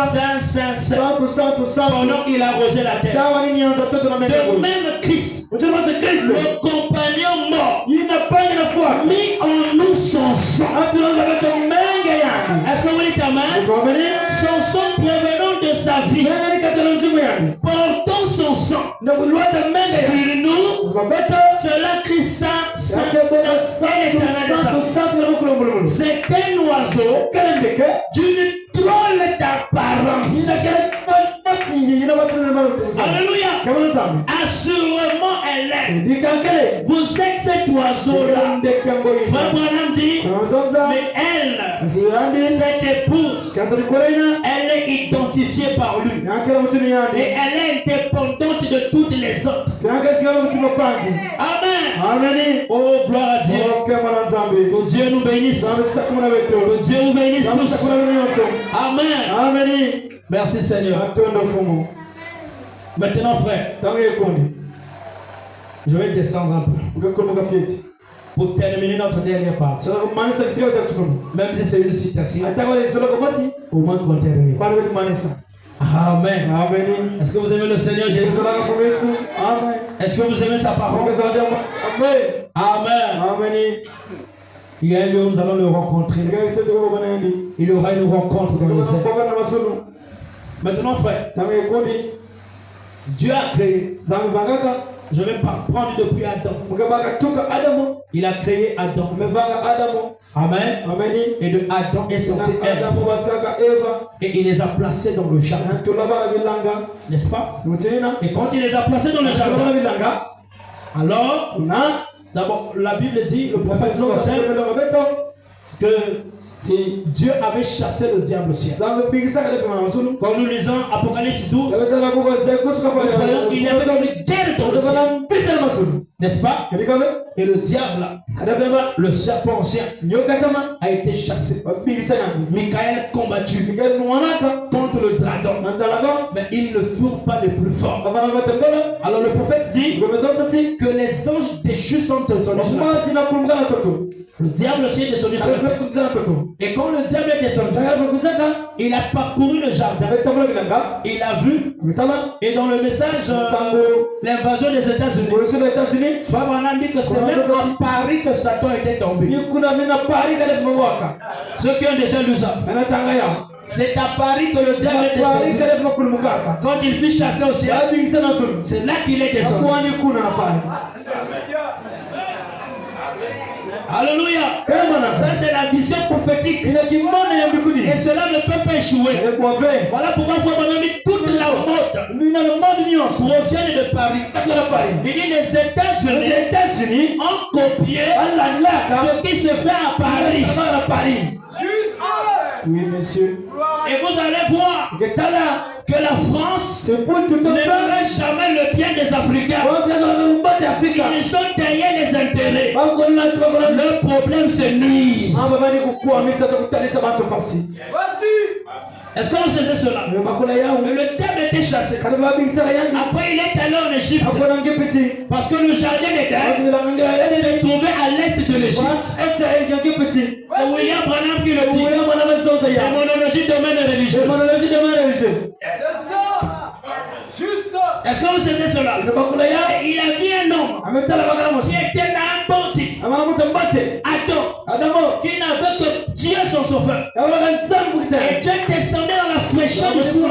Speaker 1: Saint, Saint, Saint pendant qu'il arrosait la terre. De même Christ, le compagnon mort, mis en nous son sang. Est-ce que vous dites amen? Son sang provenant de sa vie, portant son sang sur nous, cela crie Saint, Saint, Saint, c'est un oiseau d'une drôle d'apparence. Alléluia. Assurément elle est. Vous êtes cet oiseau-là. Frère Branham dit, mais elle, cette épouse, elle est identifiée par lui. Et elle est indépendante de toutes les autres. Amen. Oh, gloire à Dieu. Que Dieu nous bénisse. Que Dieu nous bénisse tous. Amen. Merci Seigneur. Maintenant, frère, je vais descendre un peu pour terminer notre dernière partie. Même si c'est une citation, au moins qu'on termine. Amen. Est-ce que vous aimez le Seigneur Jésus? Amen. Est-ce que vous aimez sa parole? Amen. Il y a un lieu où nous allons le rencontrer. Il y aura une rencontre dans le ciel. Maintenant, frère, Dieu a créé. Je vais prendre depuis Adam. Il a créé Adam. Amen. Et de Adam est sorti Ève. Et il les a placés dans le jardin. N'est-ce pas? Et quand il les a placés dans le jardin, alors, d'abord, la Bible dit, le prophète que Dieu avait chassé le diable au ciel. Quand nous lisons Apocalypse 12, nous voyons qu'il y avait une guerre dans le ciel. N'est-ce pas? Et le diable, le serpent ancien, a été chassé. Michael combattu contre le dragon. Mais ils ne furent pas les plus forts. Alors le prophète dit que les anges déchus sont descendus sur la terre. Le diable aussi est descendu sur la terre. Et quand le diable est descendu, il a parcouru le jardin. Il a vu. Et dans le message, l'invasion des États-Unis, Fabrana dit que c'est même à Paris que Satan était tombé. Ceux qui ont déjà lu ça. C'est à Paris que le diable est descendu. Quand il fut chassé au ciel, c'est là qu'il est descendu. Alléluia. Ça c'est la vision prophétique. Et cela ne peut pas échouer. Voilà pourquoi il faut donner toute la mode provient de Paris. Il dit les États-Unis ont copié ce qui se fait à Paris. Oui, monsieur. Et vous allez voir que la France ne fera jamais le bien des Africains. Ils sont derrière les intérêts. Le problème c'est nuire. Est-ce que vous savez cela? Le diable était chassé. Après il est allé en Égypte. Parce que le jardin d'Éden se trouvait à l'est de l'Égypte. C'est William Branham qui le dit. La monologie domaine religieuse. Est-ce que vous savez cela? Il a vu un homme qui était un bandit. Adam, qui n'avait que Dieu son sauveur. Et Dieu descendait dans la fraîcheur de son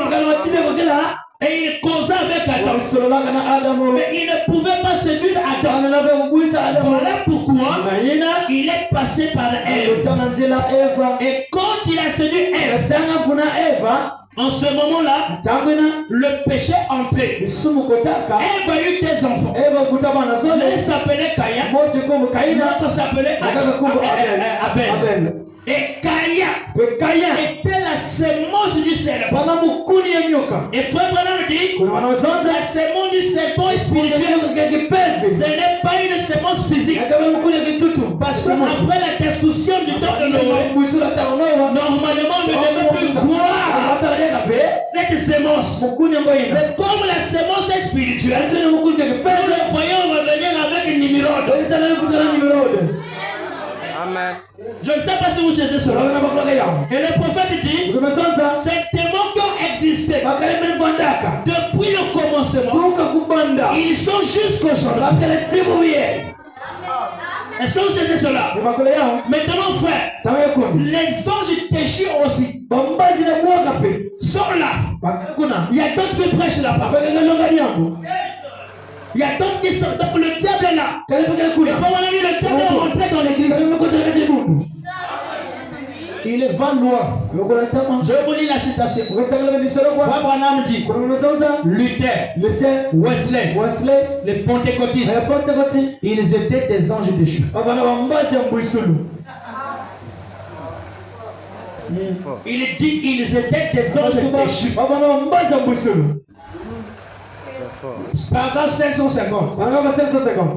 Speaker 1: Et il causait avec Adam. Mais il ne pouvait pas séduire Adam. Voilà pourquoi il est passé par Ève. Et quand il a séduit Ève, en ce moment-là, le péché entrait. Ève a eu des enfants. L'un s'appelait Caïn, l'autre s'appelait Abel. Et Caïn était la sémence du serpent. Et frère Branham dit, la sémence du serpent est spirituelle. Ce n'est pas une sémence physique. Parce qu'après la destruction du temps de Noé, normalement on ne devait plus voir cette sémence. Mais comme la sémence est spirituelle, nous le voyons revenir avec une Nimrod.
Speaker 2: Amen.
Speaker 1: Je ne sais pas si vous cherchez cela. Et le prophète dit, ces démons qui ont existé depuis le commencement, ils sont jusqu'aujourd'hui. Est-ce que vous cherchez cela? Maintenant, frère, les anges déchus aussi sont là. Il y a d'autres qui prêchent là-bas. Il y a d'autres qui sont. Donc le diable est là. Il faut le diable est rentré dans l'église. Il est vent noir. Je vous lis la citation. Abraham dit Luther, Wesley, les pentecôtistes, ils étaient des anges déchus. Il dit ils étaient des anges déchus. Paragraphe 550.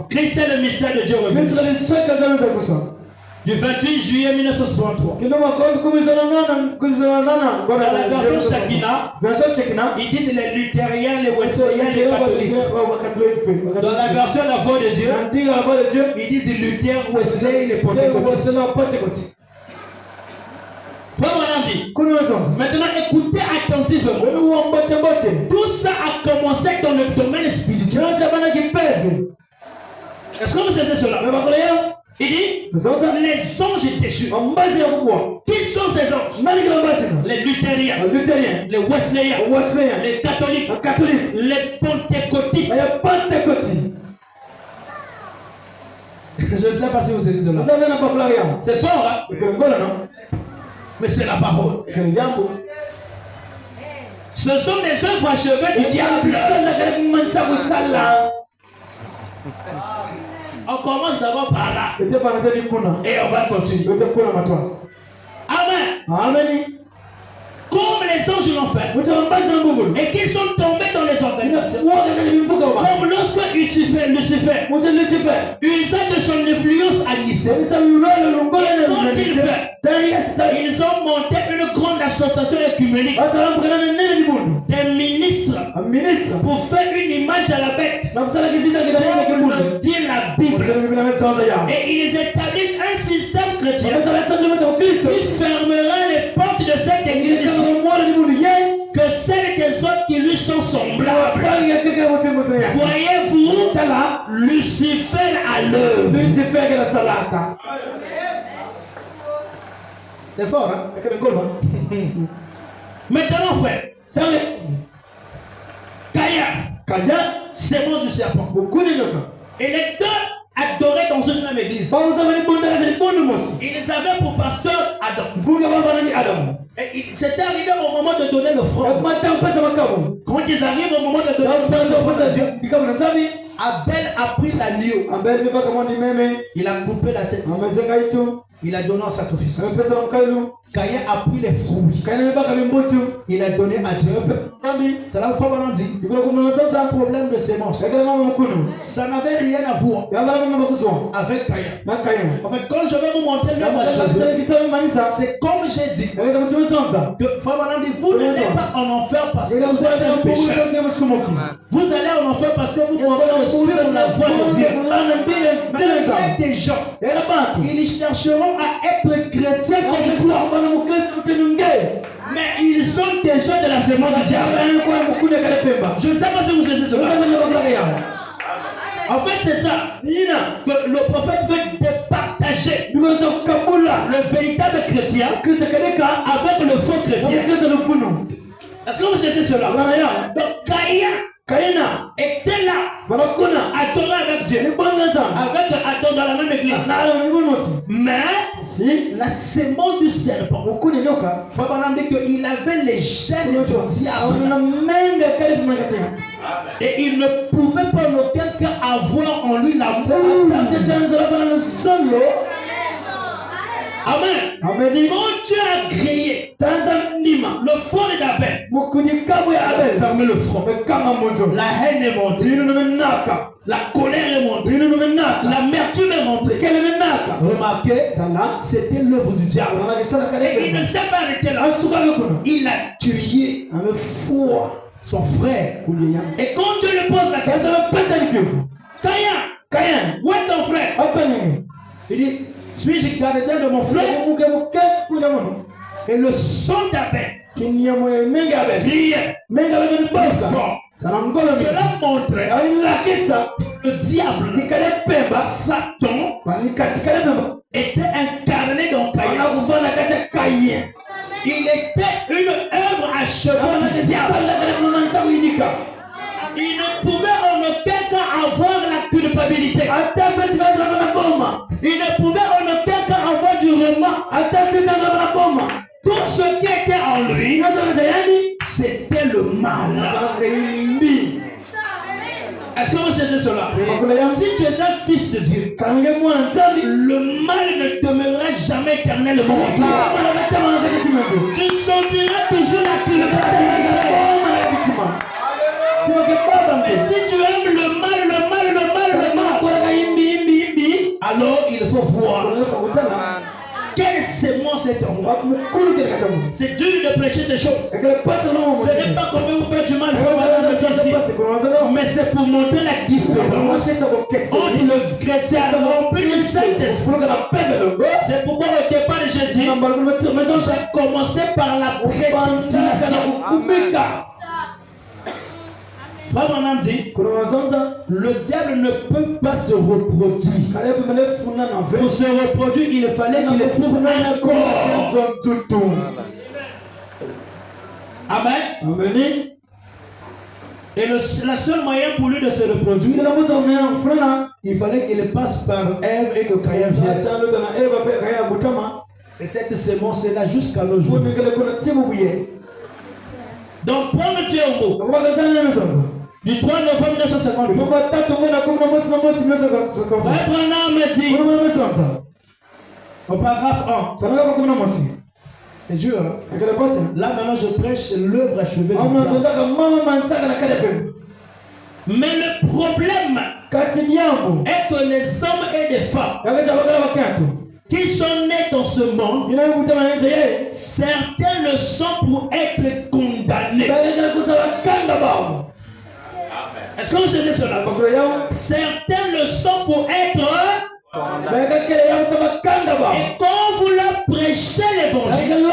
Speaker 1: Christ est le mystère de Dieu. Du 28 juillet 1963. Dans la version Shekinah, ils disent les luthériens, les wesleyens, les catholiques. Dans la version La Voix de Dieu, ils disent Luther, Wesley, les pentecôtistes. Maintenant, écoutez attentivement. Tout ça a commencé dans le domaine spirituel. Est-ce que vous savez cela? Il dit les anges déchus. Qui sont ces anges? Les luthériens, les wesleyens, les catholiques, les pentecôtistes. Je ne sais pas si vous savez cela. C'est fort, hein? Mais c'est la parole. Ce sont des œuvres achevées du diable. On commence d'abord par là. Et on va continuer. Amen. Comme les anges l'ont fait. Et qu'ils sont tombés dans les organisations. Comme lorsque Lucifer usait de son influence à Nice. Ils ont monté une grande association écuménique. Des ministres pour faire une image à la bête. Pour dire la Bible. Et ils établissent un système chrétien qui fermera les portes de cette église que celles des autres qui lui sont semblables. Voyez-vous Lucifer à l'œuvre. C'est fort, hein? Maintenant, frère, Caïn, c'est bon du serpent. Et les deux adoraient dans une même église. Ils avaient pour pasteur Adam. Et c'était arrivé au moment de donner l'offrande. Quand ils arrivent au moment de donner l'offrande à Dieu, Abel a pris l'agneau. Il a coupé la tête. Il a donné en sacrifice. Caïn a pris les fruits. Il a donné à Dieu. C'est là où Fabien dit. C'est un problème de sémence. Ça n'avait rien à voir avec Caïn. En fait, quand je vais vous montrer le c'est comme j'ai dit. Que Fabien dit, vous n'allez pas en enfer parce que vous êtes un pécheur. Vous allez en enfer parce que vous pouvez suivre la voie de Dieu. Mais il y a des gens, ils chercheront à être chrétiens comme toi. Mais ils sont des gens de la sémence du diable. Je ne sais pas si vous savez cela. En fait, c'est ça que le prophète veut départager le véritable chrétien avec le faux chrétien. Est-ce que vous savez cela? Donc, Caïn était là, adoré avec Dieu, avec Adam dans la même église. Mais la sémence du serpent, il avait les gènes du diable. Et il ne pouvait pas en aucun cas avoir en lui l'amour. Amen. Quand Dieu a créé le front d'Abel, il a fermé le front. La haine est montée. La colère est montée. L'amertume est montée. Remarquez, c'était l'œuvre du diable. Et il ne s'est pas arrêté là. Il a tué son frère. Et quand Dieu lui pose la question, Caïn, où est ton frère? Il dit, suis-je gardien de mon frère? Et le sang d'Abel criait fort. Cela montrait le diable, Satan, était incarné dans Caïn. Il était une œuvre achevée du diable. Il ne pouvait en aucun cas avoir la culpabilité. Il ne pouvait en aucun cas avoir du remords. Tout ce qui était en lui, c'était le mal. Est-ce que vous savez cela? Si tu es un fils de Dieu, le mal ne demeurera jamais éternellement. Tu sentiras toujours la culpabilité. Et si tu aimes le mal, alors il faut voir quelle sémence est en moi. C'est dur de prêcher ces choses. Ce n'est pas comme vous faire du mal, mais c'est pour montrer la différence entre le chrétien rempli du Saint-Esprit. C'est pourquoi au départ j'ai dit, j'ai commencé par la prédestination. Frère Branham dit, le diable ne peut pas se reproduire. Pour se reproduire, il fallait qu'il trouve un corps. Amen. Et le seul moyen pour lui de se reproduire, il fallait qu'il passe par Ève et que Caïn vienne. Et cette sémence est là jusqu'à nos jours. Donc, prendre Dieu au mot. Du 3 novembre 1950. Branham dit, au paragraphe 1. C'est dur, hein? Là maintenant je prêche l'œuvre achevée. Mais le problème est que les hommes et les femmes qui sont nés dans ce monde, certains le sont pour être condamnés. Est-ce que vous savez cela? Certains le sont pour être condamnés. Et quand vous leur prêchez l'évangile,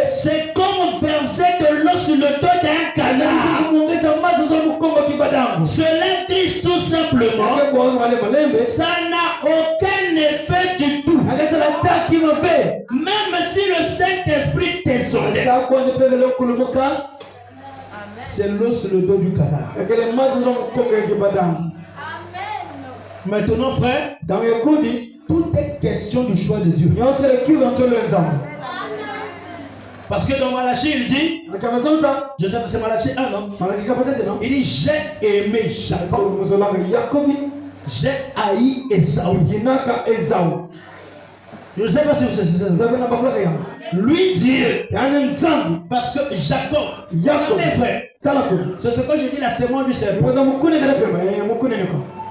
Speaker 1: c'est comme verser de l'eau sur le dos d'un canard. Cela dit tout simplement, ça n'a aucun effet du tout. Même si le Saint-Esprit t'exonère, c'est l'eau sur le dos du canard. Maintenant, frère, tout est question du choix de Dieu. Parce que dans Malachie, il dit, je sais que c'est Malachie 1, non? Il dit, j'ai aimé Jacob, j'ai haï Esaü. Je ne sais pas si vous savez ça. Lui Dieu, parce que Jacob, regardez frère, c'est ce que je dis, la sémence du serpent.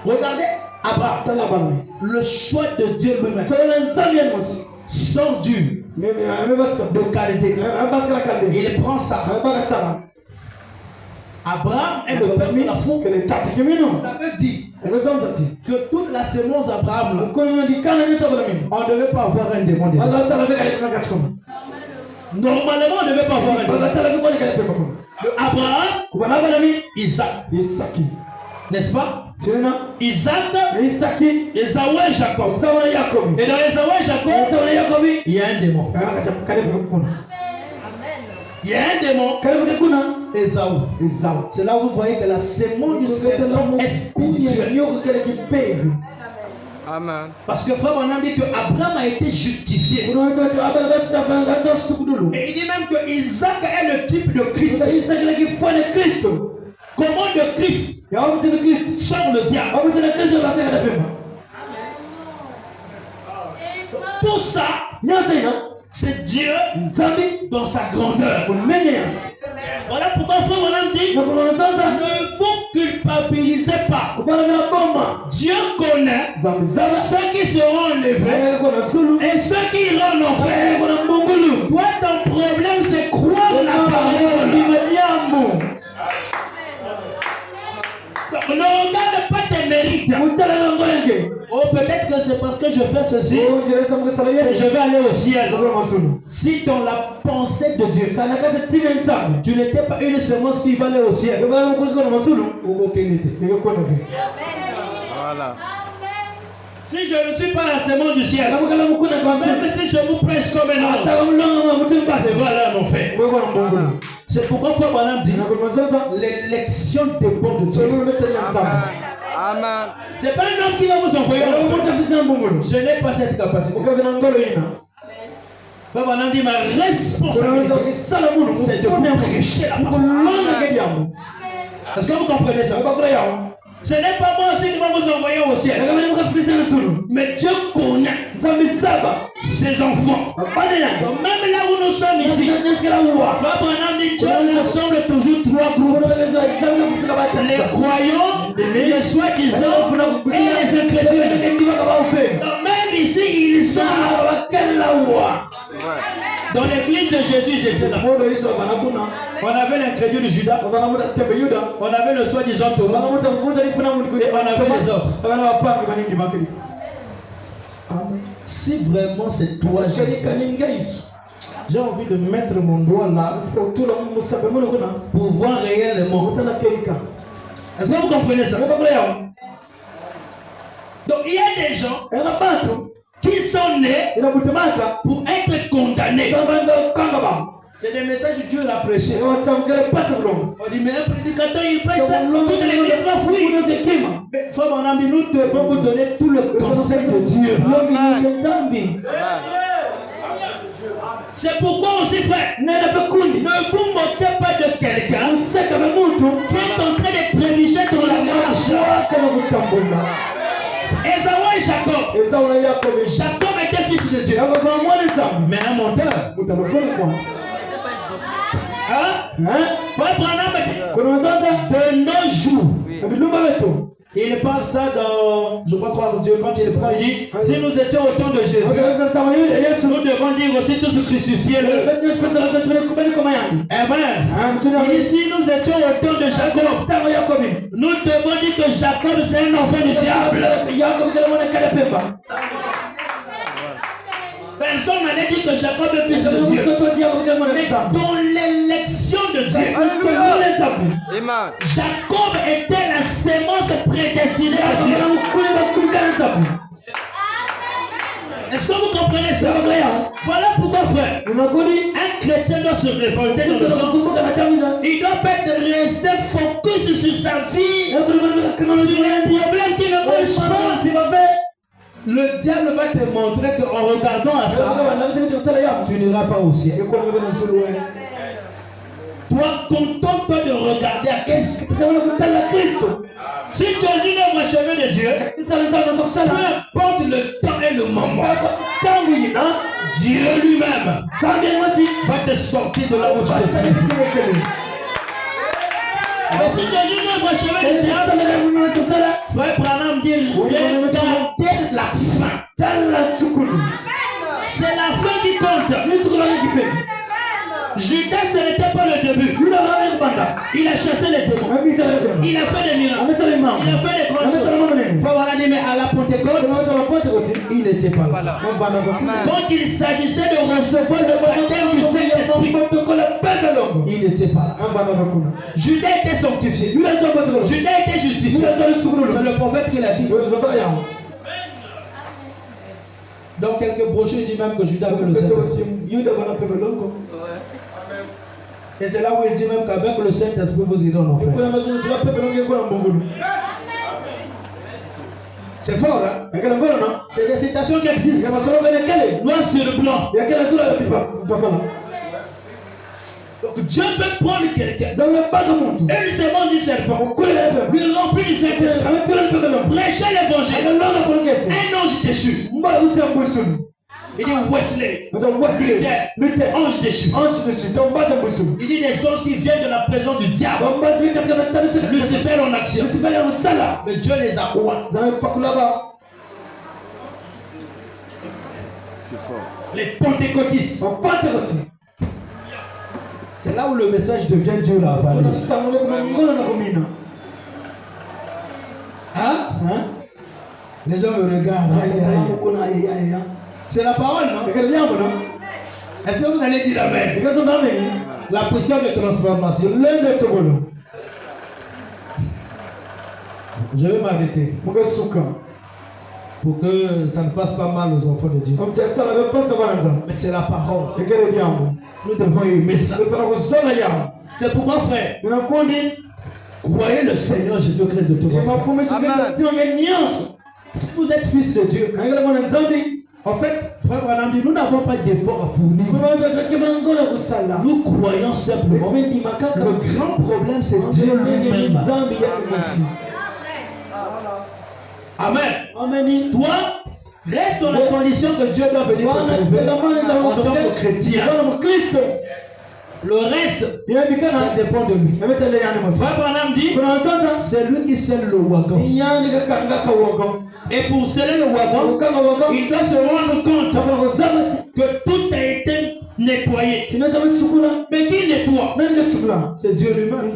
Speaker 1: Regardez Abraham, le choix de Dieu lui-même sort dur de qualité. Il prend Sarah. Abraham est le père de la foi. Ça veut dire que toute la sémence d'Abraham, on ne devait pas avoir un démon. Normalement, on ne devait pas avoir un démon. Abraham, Isaac. N'est-ce pas? Isaac, Esaü et Jacob. Et dans Esaü et Jacob, il y a un démon. Il y a un démon. Esaü. C'est là où vous voyez que la sémence du serpent est spirituelle.
Speaker 2: Amen.
Speaker 1: Parce que frère, on a dit que Abraham a été justifié. Et il dit même que Isaac est le type de Christ. Comment le Christ sort le diable? Tout ça, c'est Dieu dans sa grandeur. Voilà pourquoi frère, on a dit ne vous culpabilisez pas. Dieu connaît ceux qui seront enlevés et ceux qui iront en enfer. Toi, ton problème, c'est croire la parole. Ne regarde pas tes mérites. Oh, peut-être que c'est parce que je fais ceci que je vais aller au ciel. Si dans la pensée de Dieu, tu n'étais pas une semence qui va aller au ciel,
Speaker 2: Voilà.
Speaker 1: si je ne suis pas la semence du ciel, même si je vous prêche comme un ange, c'est voilà mon frère. C'est pourquoi Frère Branham dit l'élection dépend de Dieu.
Speaker 2: Amen.
Speaker 1: C'est pas un homme qui va vous envoyer. Je n'ai pas cette capacité. Frère Branham dit ma responsabilité, c'est de vous prêcher la parole. Est-ce que vous comprenez ça? Ce n'est pas moi aussi qui va vous envoyer au ciel. Mais Dieu connaît ses enfants. Donc même là où nous sommes ici, Frère Branham dit Dieu rassemble toujours trois groupes. Les croyants, les soi-disant et les incrédules. Donc même ici, ils sont dans l'église de Jésus, j'étais là. On avait l'incrédule Judas. On avait le soi-disant Thomas. Et on avait les autres. Si vraiment c'est toi, j'ai envie de mettre mon doigt là pour voir réellement. Est-ce que vous comprenez ça? Donc il y a des gens qui sont nés pour être condamnés. C'est des messages que Dieu l'a prêché. On dit, mais un prédicateur, il prêche ça. Toute l'église va fuir. Mais frère, mon ami, nous devons vous donner tout le conseil de Dieu. C'est pourquoi aussi, frère, ne vous moquez pas de quelqu'un qui est en train de trébucher dans la marche. Esaü et Jacob. Jacob était fils de Dieu. Mais un menteur. Frère Branham, de nos jours, il parle ça dans, je crois Dieu, quand il prend, il dit, si nous étions au temps de Jésus, nous devons dire aussi tous crucifiés-le. Amen. Il dit, si nous étions au temps de Jacob, nous devons dire que Jacob c'est un enfant du diable. Personne n'allait dire que Jacob est fils de Dieu. Mais dans l'élection de Dieu, Jacob était la sémence prédestinée à Dieu. Est-ce que vous comprenez ça? Voilà pourquoi, frère, un chrétien doit se révolter dans le sens. Il doit pas rester focus sur sa vie, sur un problème qui ne marche pas. Le diable va te montrer qu'en regardant à ça, tu n'iras pas au ciel. Toi, contente-toi de regarder à qu'est-ce que si tu as dit l'œuvre achevée de Dieu, peu importe le temps et le moment, Dieu lui-même va te sortir de là où tu es. Mais si tu as dit l'œuvre achevée de Dieu, Frère Branham dit regardez la fin. C'est la fin qui compte. Judas, ce n'était pas le début. Il a chassé les démons. Il a fait des miracles. Il a fait des grandes choses. Voilà, mais à la Pentecôte, il n'était pas là. Quand il s'agissait de recevoir le baptême du Saint-Esprit, il n'était pas là. Judas était sanctifié. Judas était justifié. C'est le prophète qui l'a dit. Dans quelques brochures, il dit même que Judas avait le Saint-Esprit.
Speaker 3: Et c'est là où il dit même qu'avec le Saint-Esprit, vous irez en enfer. C'est fort, hein? C'est des citations qui existent.
Speaker 1: Noir sur blanc. Donc Dieu peut prendre quelqu'un et lui demande du serpent, lui remplir du Saint-Esprit, prêcher l'évangile. Un ange déchu. Il dit Wesley, Luther, ange déchu. Il dit des anges qui viennent de la présence du diable. Lucifer en action. Mais Dieu les a oués.
Speaker 2: C'est fort.
Speaker 1: Les pentecôtistes.
Speaker 3: C'est là où le message devient Dieu la vallée. Hein? Les gens me regardent. C'est la parole, non? Est-ce que vous allez dire amen? La puissance de transformation. Je vais m'arrêter. Pour que ça ne fasse pas mal aux enfants de Dieu. Mais c'est la parole. Nous devons aimer ça. C'est pourquoi, frère, croyez le Seigneur Jésus-Christ de tout votre cœur. Si vous êtes fils de Dieu, en fait, frère Branham dit, nous n'avons pas d'effort à fournir. Nous croyons simplement. Le grand problème, c'est Dieu lui-même. Amen. Toi, reste dans la condition que Dieu doit venir te trouver en tant que chrétien. Le reste, ça dépend de lui. Frère Branham dit, c'est lui qui scelle le wagon. Et pour sceller le wagon, il doit se rendre compte que tout a été nettoyé. Mais qui nettoie? C'est Dieu lui-même.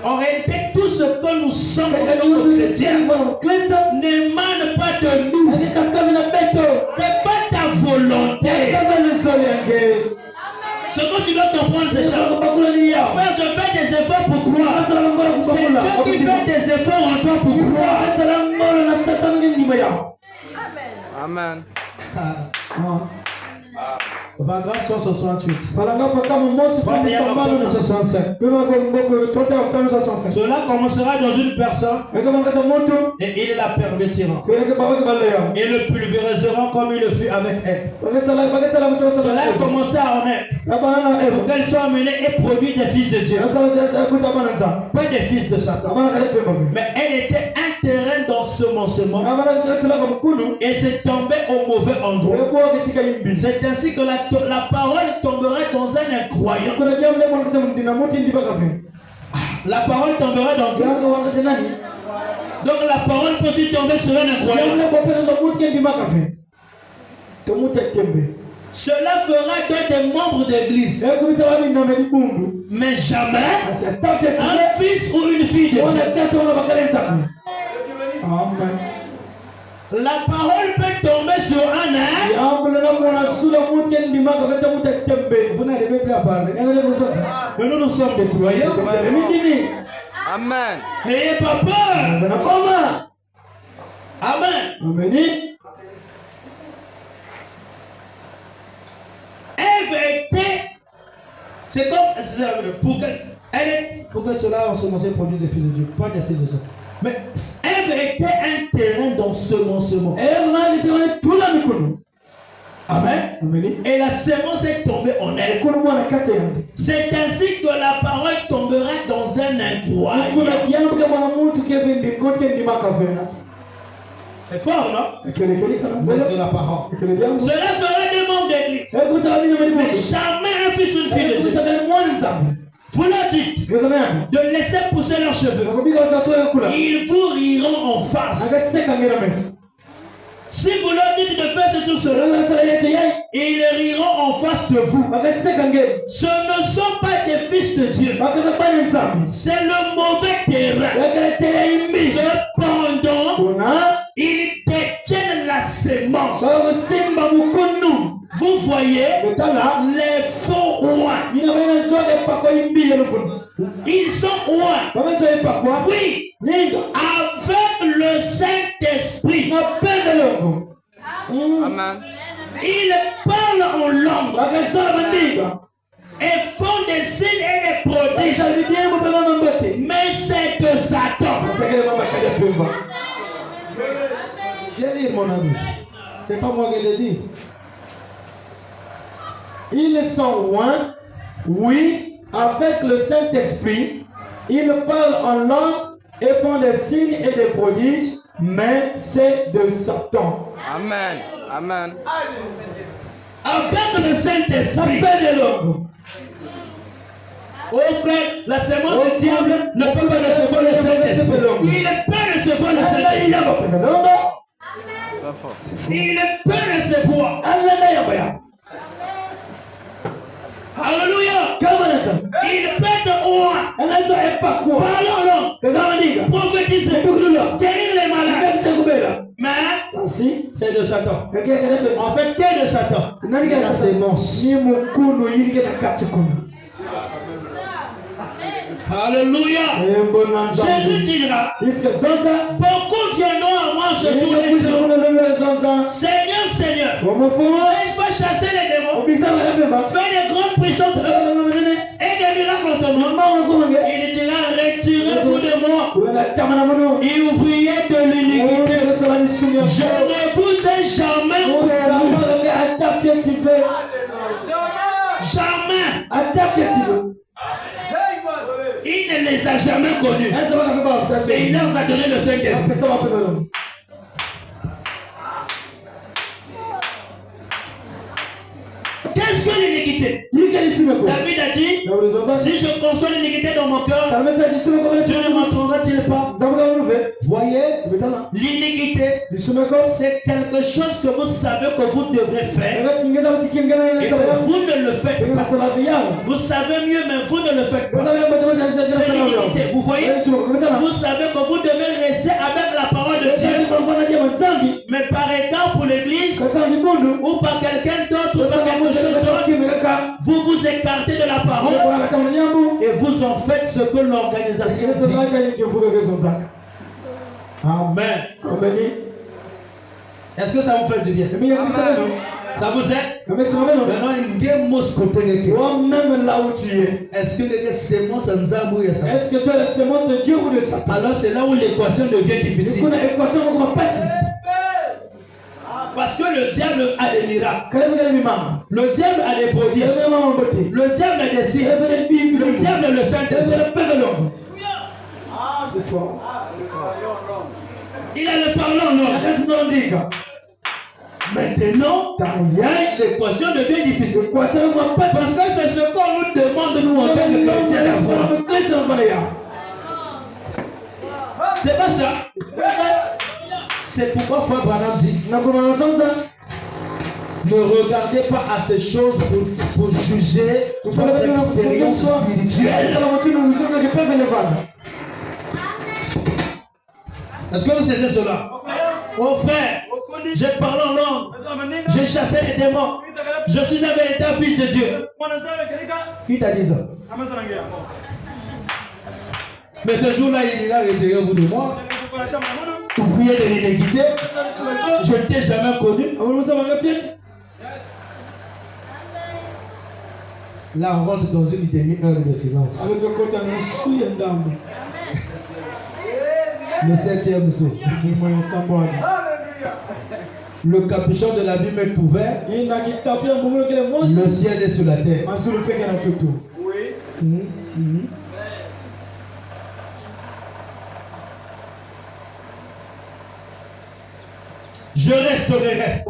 Speaker 3: En réalité, tout ce que nous sommes en tant que chrétiens n'émane pas de nous. C'est pas ta volonté. Ce que tu dois comprendre, c'est ça. Frère, je fais des efforts pour croire. C'est Dieu qui fait des efforts en toi pour croire.
Speaker 2: Amen.
Speaker 3: Paragraphe 168.
Speaker 1: 165. Cela commencera dans une personne et il la pervertira et le pulvériseront comme il le fut avec elle. Cela a commencé à en être pour qu'elle soit amenée et produit des fils de Dieu, pas des fils de Satan. Mais elle était un terrain d'ensemencement et c'est tombé au mauvais endroit. C'est ainsi que la parole tombera dans un incroyant. La parole tombera dans quoi? Donc la parole peut aussi tomber sur un incroyant. Cela fera d'eux des membres d'église. Mais jamais un fils ou une fille de Dieu. Amen. La parole peut tomber sur un âne. Vous n'arrivez plus à parler. Mais nous sommes des croyants.
Speaker 2: Amen.
Speaker 1: N'ayez pas peur. Amen. Ève était. C'est comme. Pour que cela ensemencé produise des fils de Dieu. Pas des fils de Dieu. Mais Ève était un terrain d'ensemencement. Amen. Et la sémence est tombée en elle. C'est ainsi que la parole tombera dans un incroyant. C'est fort, non? Mais c'est la parole. Cela fera des membres d'église. Mais jamais un fils ou une fille de Dieu. Vous leur dites de laisser pousser leurs cheveux. Ils vous riront en face. Si vous leur dites de faire ceci ou cela, ils riront en face de vous. Ce ne sont pas des fils de Dieu. C'est le mauvais terrain. Cependant, ils détiennent la sémence. Vous voyez les faux rois. Ils sont rois. Oui. Avec le Saint-Esprit.
Speaker 2: Amen.
Speaker 1: Ils parlent en langue. Et font des signes et des prodiges. Mais c'est de Satan.
Speaker 3: Viens lire, mon ami. C'est pas moi qui le dis.
Speaker 4: Ils sont loin, oui, avec le Saint-Esprit. Ils parlent en langue et font des signes et des prodiges, mais c'est de Satan.
Speaker 2: Amen. Amen.
Speaker 1: Avec le Saint-Esprit. Oh frère, la semence du diable ne peut pas recevoir le Saint-Esprit. Il peut recevoir le Saint-Esprit. Il peut recevoir. Alléluia. Il peut être roi. Parlons-le. Prophétiser. Guérir les malades. Mais c'est de Satan. En fait, qui est de Satan? La sémence. Alléluia. Jésus dira, beaucoup viendront à moi ce jour et diront, Seigneur, Seigneur, est-ce pas chasser les démons, faire des grandes prisons et des miracles en ton nom? Il dira, retirez-vous de moi, et ouvriers de l'iniquité. Je ne vous ai jamais connu. Jamais. Il ne les a jamais connus. Mais il leur a donné le Saint-Esprit. Qu'est-ce que l'iniquité? David a dit, si je conçois l'iniquité dans mon cœur, Dieu ne m'entendra-t-il pas? Voyez, l'iniquité, c'est quelque chose que vous savez que vous devrez faire et que vous ne le faites pas. Vous savez mieux, mais vous ne le faites pas. C'est l'iniquité. Vous voyez, vous savez que vous devez rester avec la parole de Dieu. Mais par exemple pour l'église ou par quelqu'un d'autre ou par quelque chose d'autre, vous vous écartez de la parole et vous en faites ce que l'organisation dit. Amen. Est-ce que ça vous fait du bien? Ça vous aide? Maintenant, il y a un mot toi-même là où tu es. Est-ce que les semences sont amoureux? Est-ce que tu as la semence de Dieu ou de Satan? Alors c'est là où l'équation devient difficile. Parce que le diable a des miracles. Le diable a des prodiges. Le diable a des signes. Le diable a le Saint-Esprit. C'est fort. Il a le parlant non. Maintenant, l'équation devient difficile. Parce que c'est ce qu'on nous demande nous en tant que chrétiens d'avoir. C'est pas ça. C'est pourquoi Frère Branham dit, ne regardez pas à ces choses pour juger votre expérience spirituelle. Est-ce que vous savez cela? Oh frère, j'ai parlé en langue, j'ai chassé les démons, je suis un véritable fils de Dieu. Qui t'a dit ça? Mais ce jour-là, il dira, retirez-vous de moi. Ouvrier de l'iniquité, je ne t'ai jamais connu. Là, on rentre dans une demi-heure de silence. Le 7e saut. Le capuchon de la Bible est ouvert. Le ciel est sur la terre. Je resterai.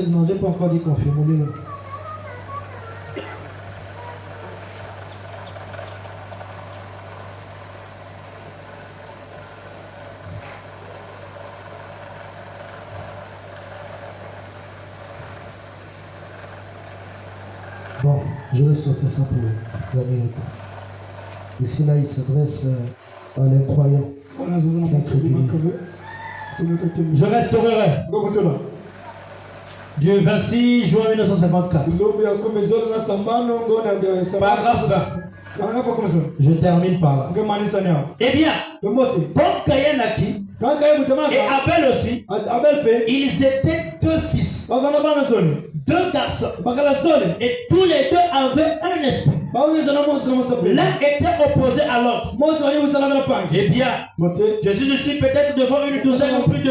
Speaker 1: Non, j'ai pas encore dit confirmer. Bon, je vais sortir ça pour la minute. Ici, là, il s'adresse à l'incroyant. Je resterai. Du 26 juin 1954. Paragraphe 20. Je termine par là. Eh bien, comme Caïn naquit et Abel aussi, ils étaient deux fils. deux garçons. Et tous les deux avaient un esprit. L'un était opposé à l'autre. Eh bien, je suis ici peut-être devant une douzaine ou plus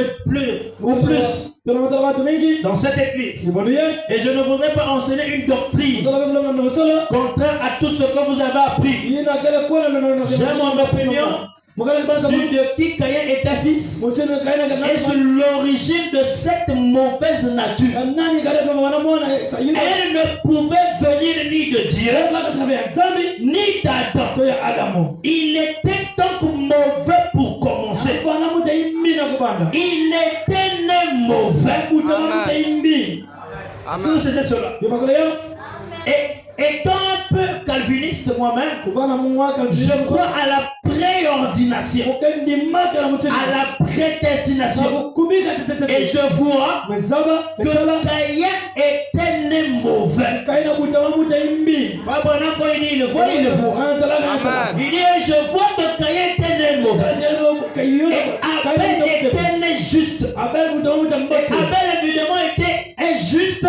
Speaker 1: dans cette église. Et je ne voudrais pas enseigner une doctrine contraire à tout ce que vous avez appris. J'ai mon opinion sur de qui Caïn était fils et sur l'origine de cette mauvaise nature. Elle ne pouvait venir ni de Dieu ni d'Adam. Il était donc mauvais pour commencer. Il était né mauvais.
Speaker 2: Amen.
Speaker 1: C'est cela. Et étant un peu calviniste moi-même, je crois à la préordination, à la prédestination. Et je vois que Caïn était né mauvais. Il le voit. Il dit, je vois que Caïn était né mauvais. Et Abel était né juste. Et Abel évidemment était injuste.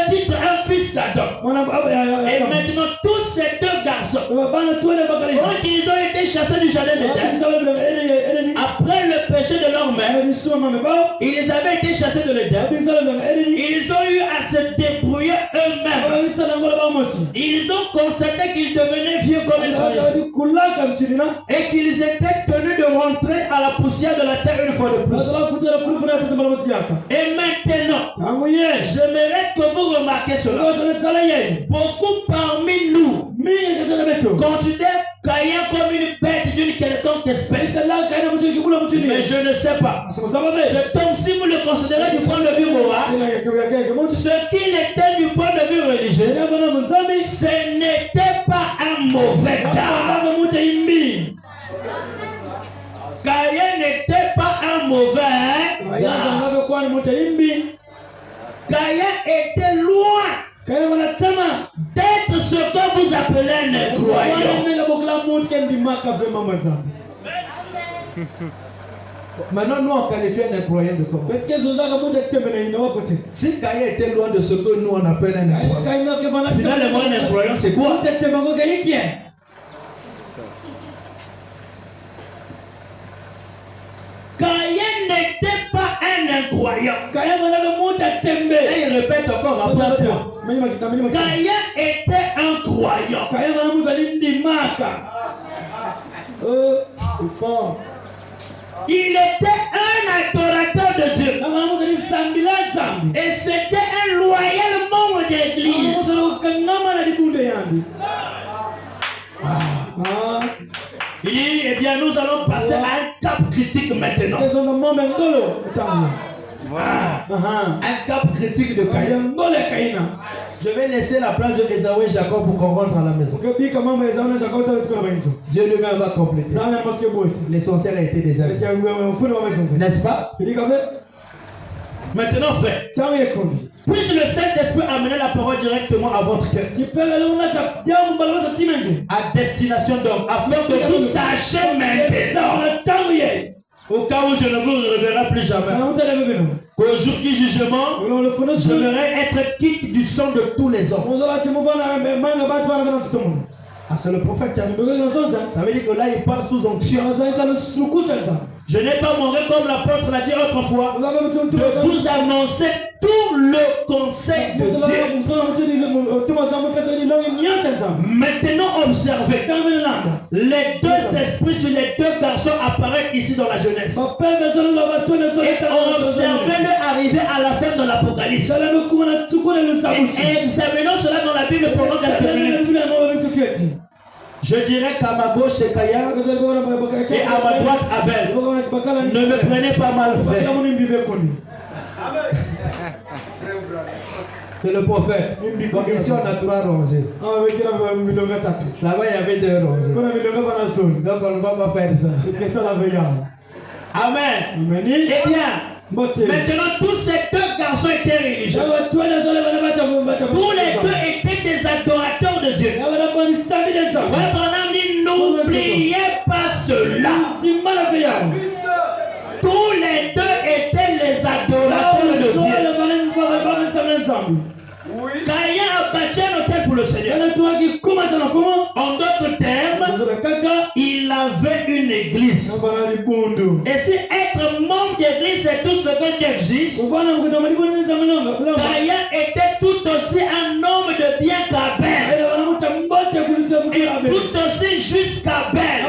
Speaker 1: Titre un fils d'Adam. Et maintenant tous ces deux garçons, quand ils ont été chassés du jardin d'Éden, après le péché de leur mère, ils avaient été chassés de l'Éden. Ils ont eu à se débrouiller eux-mêmes. Ils ont constaté qu'ils devenaient vieux comme une braise et qu'ils étaient tenus de rentrer à la poussière de la terre une fois de plus. Et maintenant, j'aimerais que vous remarquiez cela. Beaucoup parmi nous considèrent Caïn comme une bête d'une quelconque espèce. Mais je ne sais pas. Cet homme, si vous le considérez du point de vue moral, ce qu'il était du point de vue religieux, ce n'était pas un mauvais gars. Caïn n'était pas un mauvais gars. Caïn était loin d'être ce que vous appelez un incroyant.
Speaker 3: Maintenant, nous on qualifie un incroyant de comment? Si Caïn était loin de ce que nous on appelle un incroyant,
Speaker 1: Finalement, un incroyant, c'est quoi? Caïn n'était pas un incroyant. Et il répète encore après toi. Caïn était un croyant.
Speaker 3: c'est fort.
Speaker 1: Il était un adorateur de Dieu. Et c'était un loyal membre d'église. Il dit, eh bien, nous allons passer à un cap critique maintenant. Un cap critique de Caïn. Je vais laisser la place de Esaü et Jacob pour qu'on rentre à la maison. Dieu lui-même va compléter. L'essentiel a été déjà dit. N'est-ce pas? Maintenant, fait. Puisse le Saint-Esprit amener la parole directement à votre cœur. À destination d'homme. Afin que vous sachiez maintenant. Au cas où je ne vous reverrai plus jamais. Qu'au jour du jugement, j'aimerais être quitte du sang de tous les hommes. Ah, c'est le prophète qui a dit. Ça veut dire que là, il parle sous onction. Je n'ai pas mangé comme l'apôtre l'a dit autrefois, de vous annoncer tout le conseil de Dieu. Maintenant, observez. Les deux esprits sur les deux garçons apparaissent ici dans la jeunesse. Et observez-le arriver à la fin de l'Apocalypse. Et examinons cela dans la Bible pendant quelques minutes. Je dirais qu'à ma gauche c'est Caïn et à ma droite Abel. Ne me prenez pas mal, frère. C'est le prophète. Donc ici on a 3 rangées. Là-bas il y avait 2 rangées. Donc on ne va pas faire ça. Amen. Eh bien, maintenant tous ces deux garçons étaient religieux. Tous les deux étaient des adorateurs de Dieu. N'oubliez pas cela. Tous les deux étaient les adorateurs de Dieu. En d'autres termes, il avait une église. Et si être membre d'église c'est tout ce que Dieu exige, Caïn était tout aussi un homme de bien qu'Abel. Et tout aussi juste qu'Abel.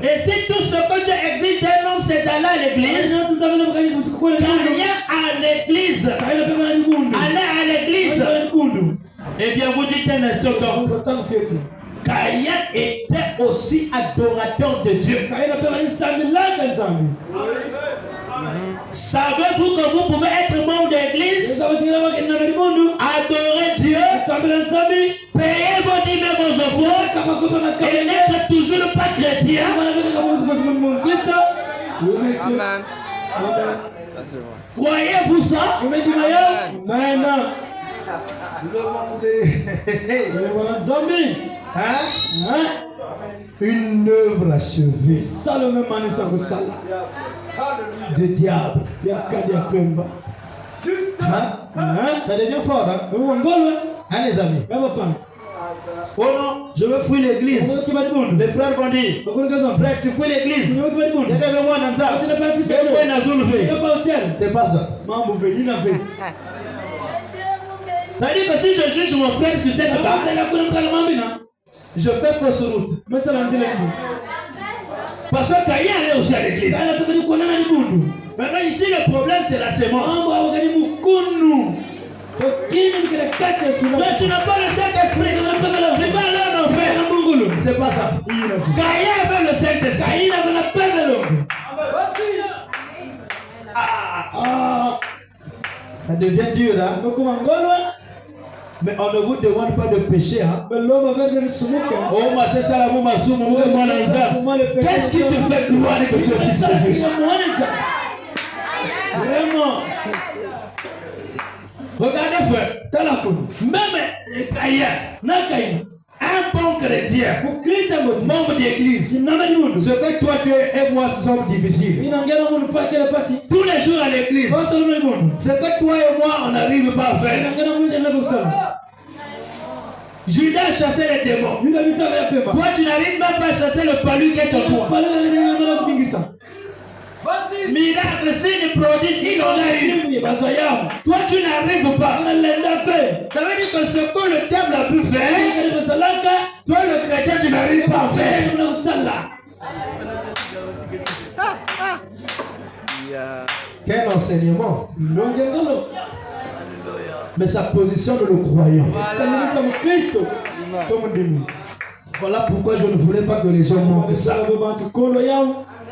Speaker 1: Et si tout ce que Dieu exige d'un homme c'est d'aller à l'église, Caïn à l'église, aller à l'église. Eh bien, vous dites un instant donc, Caïn était aussi adorateur de Dieu. Savez-vous que vous pouvez être membre d'église, adorer Dieu, payer vos dîmes et vos offrandes et n'être toujours pas chrétien?
Speaker 2: Amen.
Speaker 1: Croyez-vous ça?
Speaker 3: Une œuvre achevée de diable. Ça devient fort, hein? Les amis. Oh non, je veux fuir l'église. Les frères vont dire, frère, tu fuis l'église. C'est pas ça.
Speaker 1: C'est-à-dire que si je juge mon frère sur cette base, je fais fausse route. Parce que Caïn allait aussi à l'église. Maintenant ici le problème c'est la sémence. Mais tu n'as pas le Saint-Esprit. Tu vas aller en enfer. C'est pas ça. Caïn avait le Saint-Esprit.
Speaker 3: Ça devient dur, hein? Mais on ne vous demande pas de pécher, hein? Oh, mais c'est ça la mouma souma, qu'est-ce qui te fait croire que tu es fils de Dieu?
Speaker 1: Vraiment. Regardez, frère. Même Caïn, un bon chrétien, membre d'église, ce que toi tu es et moi sommes difficiles. Tous les jours à l'église, ce que toi et moi on n'arrive pas à faire. Judas chassait les démons. Toi tu n'arrives même pas à chasser le palu qui est en toi. Miracle, signe, prodige, il en a eu. Toi tu n'arrives pas. Ça veut dire que ce que le diable a pu faire, toi le chrétien tu n'arrives pas à faire.
Speaker 3: Quel enseignement! Mais sa position de le croyant. Voilà pourquoi je ne voulais pas que les gens manquent ça.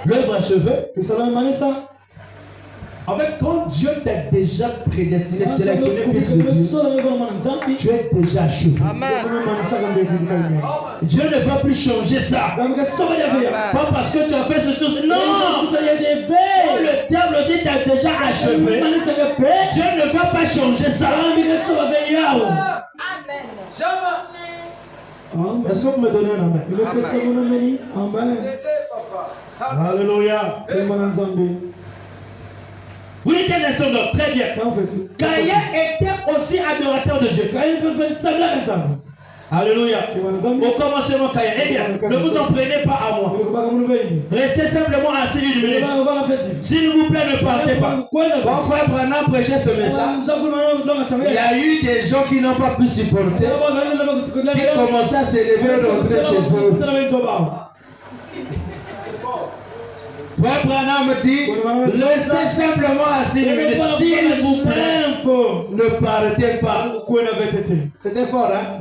Speaker 3: L'œuvre achevée. En fait, quand Dieu t'a déjà prédestiné, sélectionné fils de Dieu, tu es déjà achevé. Dieu ne va plus changer ça. Pas parce que tu as fait ce chose. Non! Quand le diable aussi t'a déjà achevé, Dieu ne va pas changer ça. Est-ce que vous me donnez un amen? Alléluia. Oui, un instant, donc, très bien. Caïn était aussi adorateur de Dieu. Alléluia. Au commencement, Caïn. Eh bien, ne vous en prenez pas à moi. Restez simplement assis une minute. S'il vous plaît, ne partez pas. Quand frère Branham prêchait ce message, il y a eu des gens qui n'ont pas pu supporter, qui commençaient à s'élever et rentrer chez eux. Frère Branham me dit, restez simplement assis une minute. S'il vous plaît, ne partez pas. C'était fort, hein?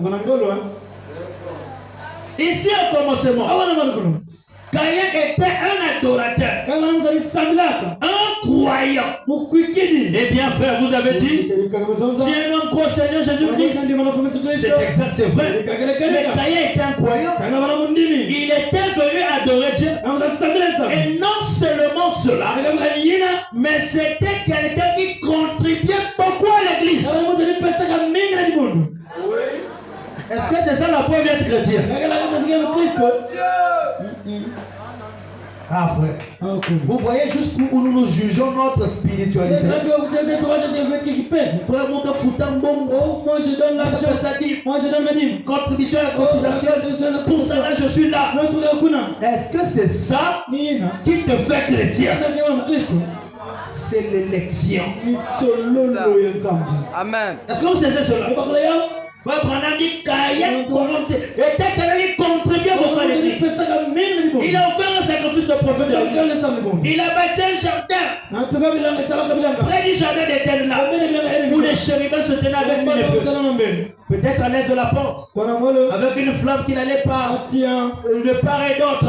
Speaker 3: Ici au commencement, Caïn était un adorateur, un croyant. Eh bien frère, vous avez dit, si un homme croit au Seigneur Jésus-Christ, c'est exact, c'est vrai. Mais Caïn était un croyant. Il était venu adorer Dieu. Et non seulement cela, mais c'était quelqu'un qui contribuait beaucoup à l'église. Est-ce que c'est ça la preuve d'être chrétien? Ah frère, vous voyez jusqu'où nous jugeons notre spiritualité. Frère, moi je donne l'argent, moi je donne ma dîme, contribution à la cotisation, pour ça là je suis là. Est-ce que c'est ça qui te fait chrétien? C'est l'élection.
Speaker 2: Amen.
Speaker 3: Est-ce que vous savez cela? Frère Branham dit Caïn corrompt. Et tel qu'il contribue beaucoup à l'église. Il a offert un sacrifice au prophète de l'église. Il a bâti un jardin. Près du jardin d'Éden là. Où les chérubins se tenaient avec une peut-être à l'aide de la porte. Avec une flamme qu'il n'allait pas de part et d'autre.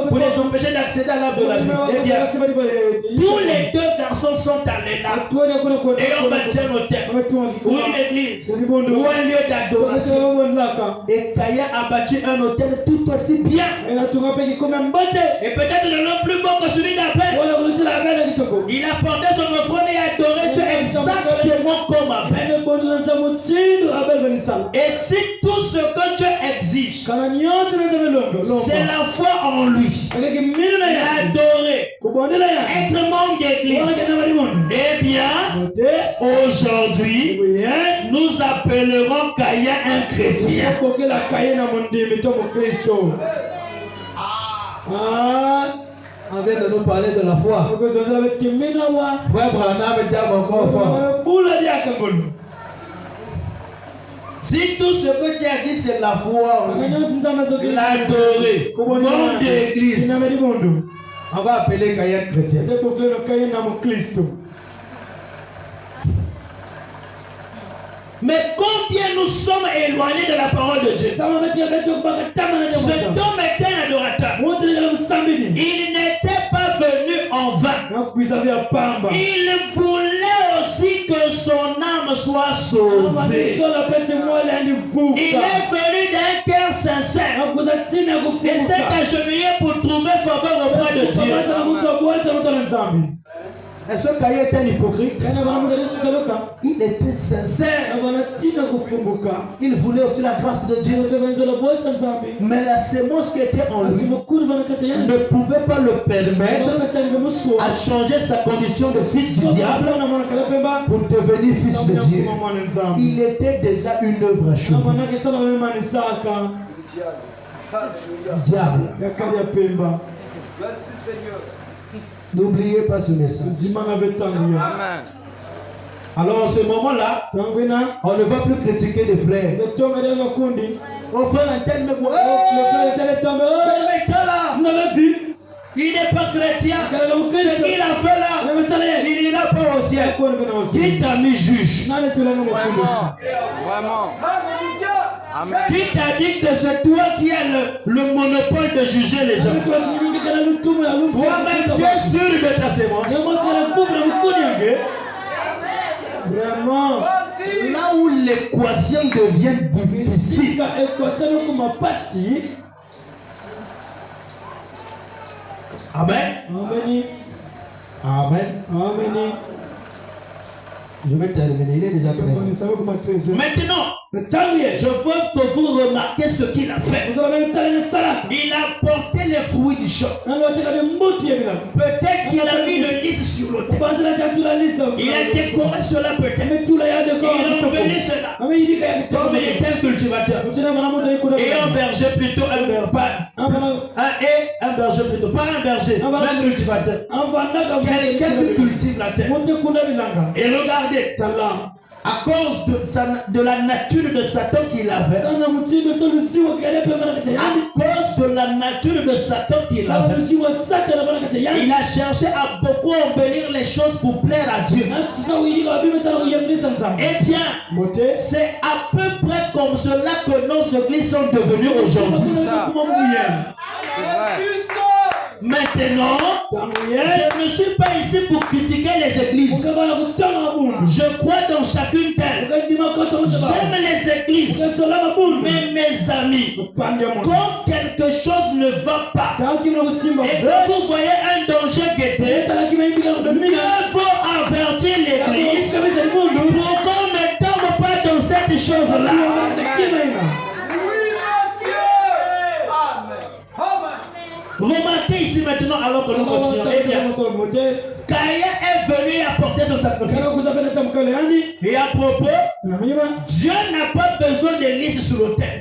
Speaker 3: Pour les empêcher d'accéder à l'arbre de la vie. Eh bien, tous les deux garçons sont allés là. Et on bâtit un hôtel. Ou une église. Ou un lieu d'adoration. Et Caïn a bâti un hôtel tout aussi bien. Et peut-être le nom plus beau que celui d'Abel. Il a porté son offrande et a adoré Dieu exactement comme Abel. Et si tout ce que Dieu exige, c'est la foi en lui, l'adorer, être membre d'église, eh bien, aujourd'hui, nous appellerons Caïn un chrétien. On vient de nous parler de la foi. Frère Branham est encore fort. Si tout ce que Dieu a dit c'est la foi, l'adorer, nom d'église, on va appeler Caïn chrétien. Mais combien nous sommes éloignés de la parole de Dieu? Cet homme était un adorateur. Il n'était pas venu en vain. Il voulait aussi que son âme soit sauvée. Il est venu d'un cœur sincère. Et s'est agenouillé pour trouver faveur auprès de Dieu. Est-ce que Caïn était un hypocrite? Il était sincère. Il voulait aussi la grâce de Dieu. Mais la sémence qui était en lui ne pouvait pas le permettre à changer sa condition de fils du diable pour devenir fils de Dieu. Il était déjà une œuvre achevée. Diable.
Speaker 2: Merci Seigneur.
Speaker 3: N'oubliez pas ce message.
Speaker 2: Amen.
Speaker 3: Alors en ce moment-là, on ne va plus critiquer les frères. On fait un tel me voit. Vous avez vu? Il n'est pas chrétien. Ce qu'il a fait là, il n'ira pas au ciel. Qui t'a mis juge?
Speaker 2: Vraiment. Amen.
Speaker 3: Qui t'a dit que c'est toi qui as le monopole de juger les gens? Toi-même, tu es sûr de ta sémence. Vraiment. Là où l'équation devient difficile. Amen. Amen. Amen. Je vais terminer, il est déjà prêt. Maintenant, je veux que vous remarquez ce qu'il a fait. Il a porté les fruits du champ. Peut-être qu'il a mis le lys sur l'autel. Il a décoré cela peut-être. Il a embelli cela. Comme il était un cultivateur. Et un berger plutôt, un berger plutôt, pas un berger, un cultivateur. Quelqu'un qui cultive la terre. Et regardez, à cause de la nature de Satan qu'il avait, à cause de la nature de Satan qu'il avait, il a cherché à beaucoup embellir les choses pour plaire à Dieu. Eh bien, c'est à peu près comme cela que nos églises sont devenues aujourd'hui. Maintenant, je ne suis pas ici pour critiquer les églises. Je crois dans chacune d'elles. J'aime les églises. Mais mes amis, quand quelque chose ne va pas et que vous voyez un danger guetter, mieux vaut avertir l'église pour qu'on ne tombe pas dans cette chose-là. Remarquez ici maintenant
Speaker 1: alors que nous continuons. Eh bien, Caïn est venu apporter son sacrifice. Et à propos, Dieu n'a pas besoin de liste sur le terre.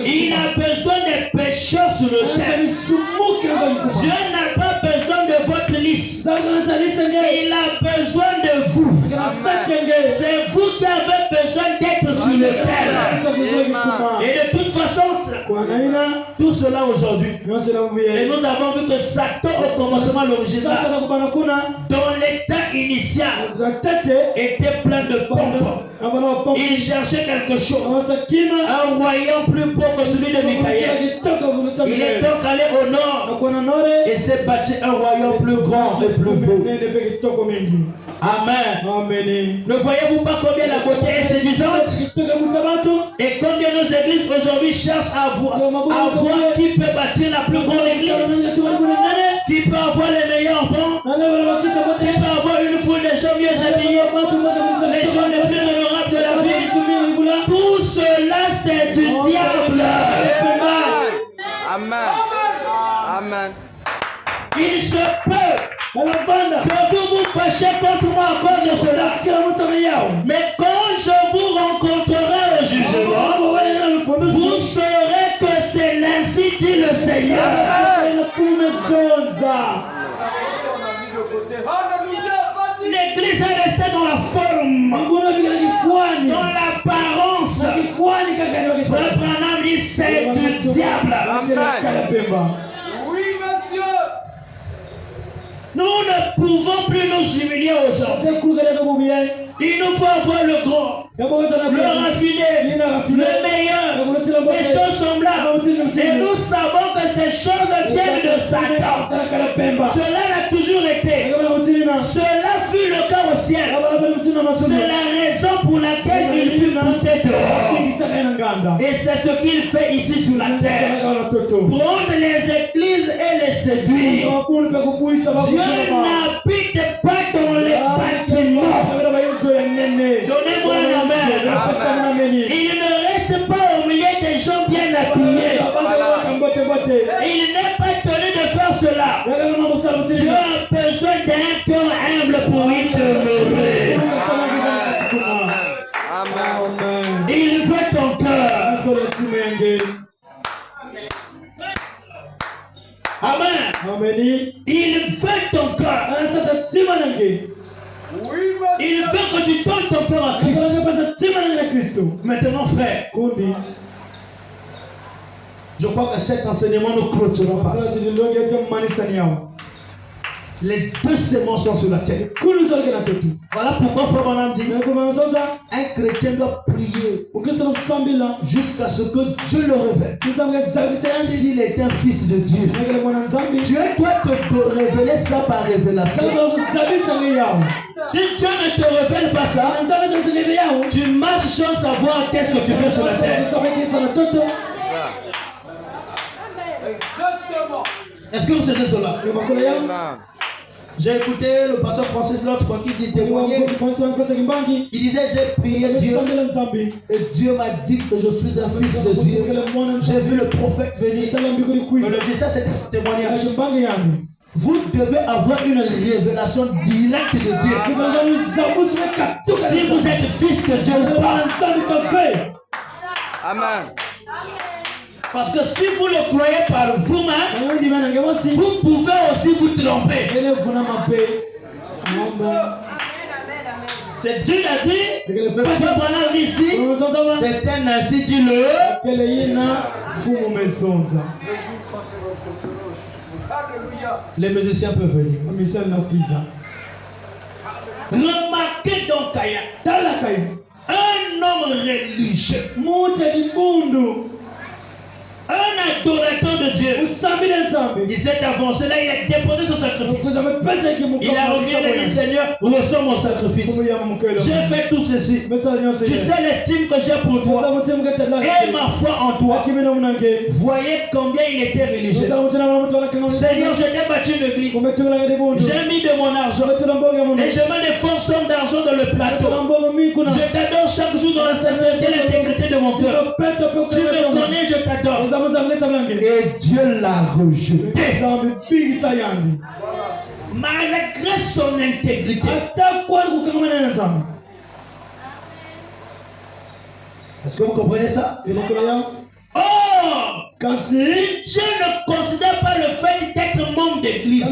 Speaker 1: Il a besoin des pécheurs sur le terre. Dieu n'a pas besoin de votre liste. Il a besoin de vous. C'est vous qui avez besoin d'être sur le terre. Et de toute façon, tout cela aujourd'hui. Et nous avons vu que Satan au commencement l'original, dans l'état initial, était plein de pompe. Il cherchait quelque chose, un royaume plus beau que celui de Michael. Il est donc allé au nord et s'est bâti un royaume plus grand et plus beau. Amen. Ne voyez-vous pas combien la beauté est séduisante? Et combien nos églises aujourd'hui cherchent à voir qui peut bâtir la plus grande église, qui peut avoir les meilleurs bons, qui peut avoir une foule de gens mieux habillés, les gens les plus honorables de la vie. Tout cela c'est du diable.
Speaker 5: Amen.
Speaker 1: Il se peut que vous vous fâchez contre moi à cause de cela. Mais quand je vous rencontrerai au jugement, vous saurez que c'est l'ainsi dit le Seigneur. L'église est restée dans la forme, dans l'apparence. Frère Branham dit c'est du diable. Nous ne pouvons plus nous humilier aujourd'hui. Il nous faut avoir le grand, le raffiné, le meilleur, des choses semblables. Et nous savons que ces choses viennent de Satan. Cela l'a toujours été. Cela fut le cas au ciel. C'est la raison pour laquelle il fut monté dehors. Et c'est ce qu'il fait ici sur la terre. Prendre les églises et les séduire. Dieu n'habite pas dans les bâtiments. Donnez-moi un amen. Il ne reste pas au milieu des gens bien habillés. Il n'est pas tenu de faire cela. Dieu a besoin d'un cœur humble pour y demeurer. Il veut ton cœur. Amen. Il veut ton cœur. Il veut que tu donnes ton cœur à Christ. Maintenant, frère, je crois que cet enseignement nous clôturera par ça. Les deux semences sont sur la terre. Voilà pourquoi Frère Branham dit un chrétien doit prier jusqu'à ce que Dieu le révèle. S'il est un fils de Dieu, Dieu doit te révéler ça par révélation. Si Dieu ne te révèle pas ça, tu marches sans savoir qu'est-ce que tu veux sur la terre. Est-ce que vous savez cela? J'ai écouté le pasteur Francis l'autre fois qui dit témoigner. Il disait j'ai prié Dieu et Dieu m'a dit que je suis un fils de Dieu. J'ai vu le prophète venir. Mais le dit ça c'était son témoignage. Vous devez avoir une révélation directe de Dieu. Si vous êtes fils de Dieu ou pas.
Speaker 5: Amen.
Speaker 1: Parce que si vous le croyez par vous-même, vous pouvez aussi vous tromper. C'est Dieu l'a dit, le pasteur Branham dit ici, c'est un ainsi dit le. Les musiciens peuvent venir. Remarquez donc Caïn, un homme religieux, un adorateur de Dieu. Il s'est avancé là, il a déposé son sacrifice. Il a regardé et dit Seigneur, reçois mon sacrifice. J'ai fait tout ceci. Tu sais l'estime que j'ai pour toi et ma foi en toi. Voyez combien il était religieux. Seigneur, je t'ai bâti une église. J'ai mis de mon argent et je mets des fortes sommes d'argent dans le plateau. Je t'adore chaque jour dans la sincérité et l'intégrité de mon cœur. Tu me connais, je t'adore. Et
Speaker 3: Dieu l'a rejeté.
Speaker 1: Malgré son intégrité.
Speaker 3: Est-ce que vous comprenez ça?
Speaker 1: Or, si Dieu ne considère pas le fait d'être membre d'église, le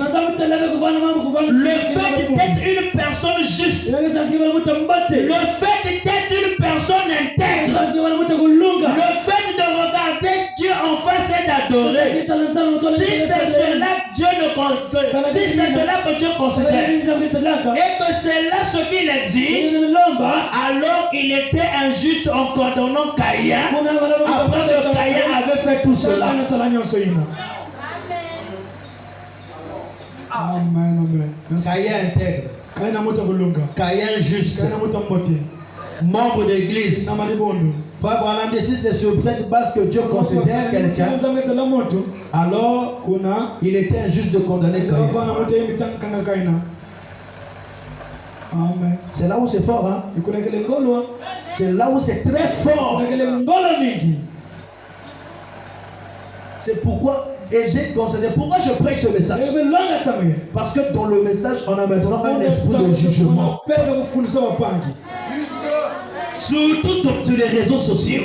Speaker 1: fait d'être une personne juste, le fait d'être une personne intègre, le fait de regarder Dieu en face et d'adorer, si c'est cela que Dieu ne considère, si c'est cela que Dieu considère, et que c'est là ce qu'il exige, alors il était injuste en condamnant Caïn, après que Caïn avait fait tout cela.
Speaker 4: Amen.
Speaker 3: Caïn intègre, Caïn juste, membre d'église. Frère Branham dit, si c'est sur cette base que Dieu considère quelqu'un, alors il était injuste de condamner Caïn.
Speaker 4: Amen.
Speaker 3: C'est là où c'est fort, hein? C'est là où c'est très fort. C'est pourquoi, et j'ai considéré, pourquoi je prêche ce message? Parce que dans le message, on a maintenant un esprit de jugement. Surtout sur les réseaux sociaux.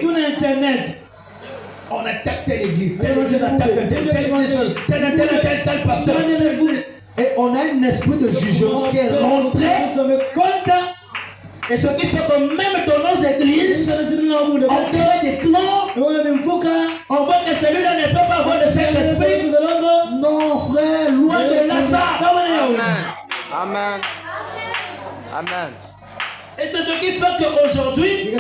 Speaker 3: On attaque telle église, telle église attaque tel pasteur. Et on a un esprit de jugement qui est rentré. Et ce qui fait que même dans nos églises, on crée des clans. On voit que celui-là ne peut pas avoir de Saint-Esprit. Non, frère, loin de là ça.
Speaker 5: Amen. Amen.
Speaker 1: Et c'est ce qui fait qu'aujourd'hui, on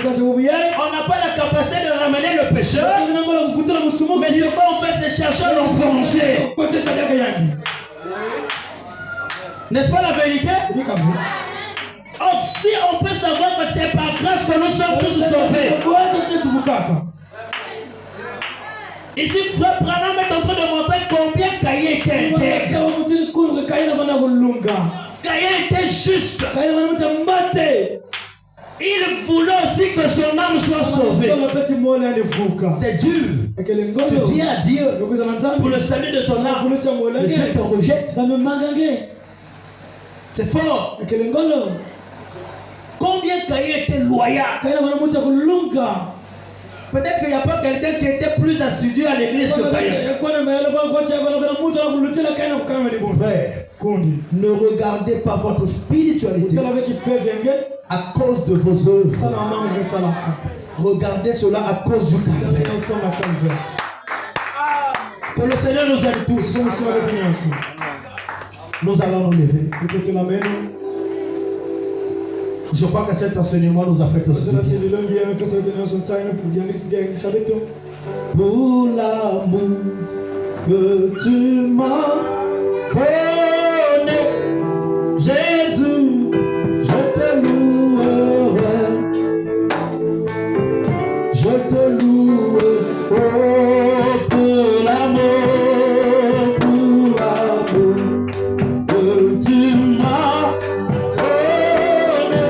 Speaker 1: n'a pas la capacité de ramener le pécheur. Mais ce qu'on fait, c'est chercher à l'enfoncer. N'est-ce pas la vérité? Or, si on peut savoir que c'est par grâce que nous sommes tous sauvés. Ici, frère Branham est en train de montrer combien Caïn était intègre. Caïn était juste. Il voulait aussi que son âme soit sauvée. C'est dur. Tu dis à Dieu pour le salut de ton âme, mais Dieu te rejette. C'est fort. Combien Caïn était loyal? Peut-être qu'il n'y a pas quelqu'un qui était plus assidu à l'église que Caïn. Frère, ne regardez pas votre spiritualité à cause de vos œuvres. Regardez cela à cause du calvaire. Que le Seigneur nous aide tous. Nous allons nous lever. Je crois que cet enseignement nous a fait aussi. Pour l'amour que tu m'as donné, Jésus, je te louerai. Je te louerai. Oh, pour l'amour que tu m'as donné,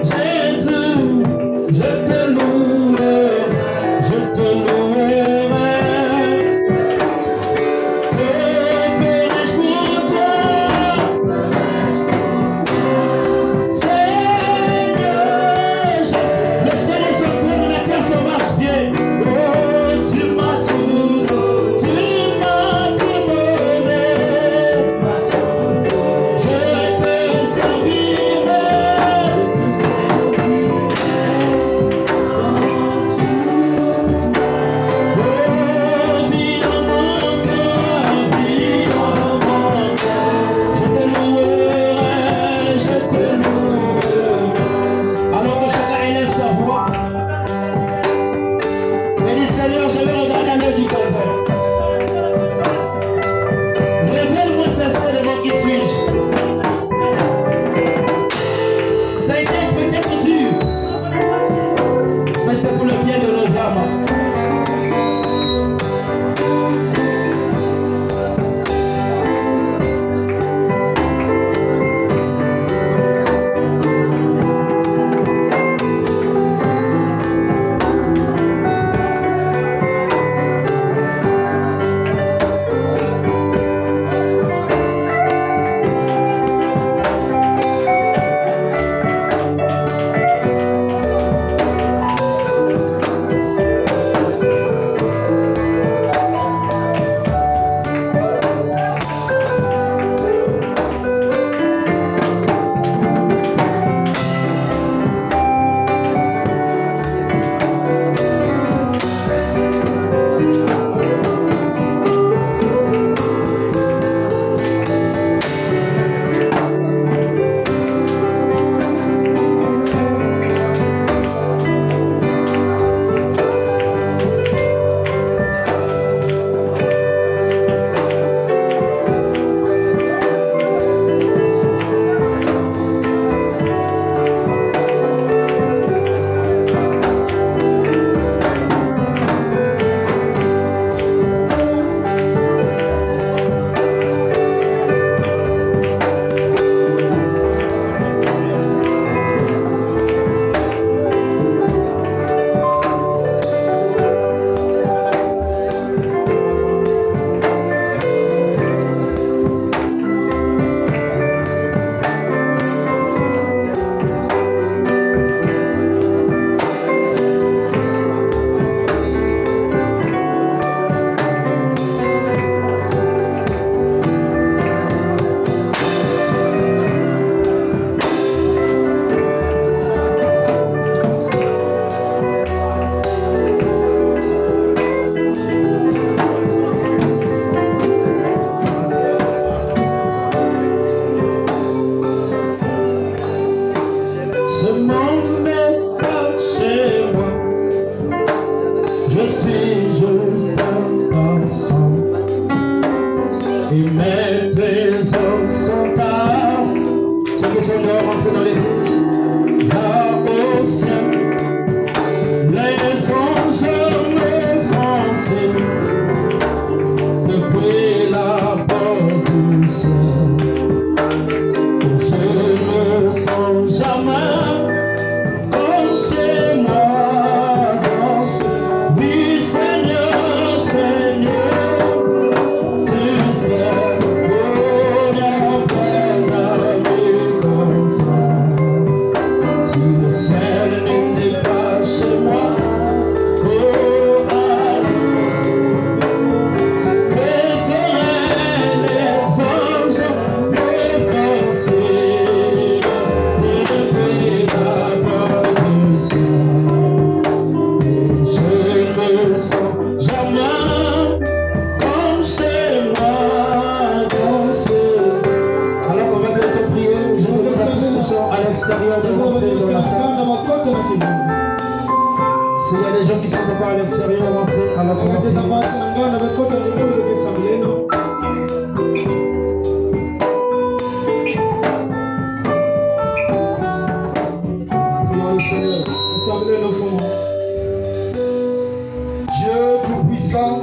Speaker 1: Jésus, je te louerai. Je te louerai. Que ferai-je pour toi, Seigneur? Le ciel est sur terre, la terre se marche bien. Oh Dieu.
Speaker 3: Je suis juste un passant. Et mes trésors sont à ceux qui sont dehors, rentrez dans l'église. Là au ciel, les anges me font signe depuis la porte du ciel. Je ne sens jamais comme chez moi dans ce vie, Seigneur, Seigneur. Tu sais, oh, bien près d'aller comme ça. Si le ciel n'était pas chez moi, oh, préférerais les anges me faire signe depuis la porte du ciel. Et je ne me sens jamais comme chez moi dans ce... Alors qu'on va bientôt prier, je vous dis à tous ceux qui sont à l'extérieur de rentrer dans la salle. S'il y a des gens qui sont encore à l'extérieur, rentrez à la prière. Prions le Seigneur. Dieu Tout-Puissant,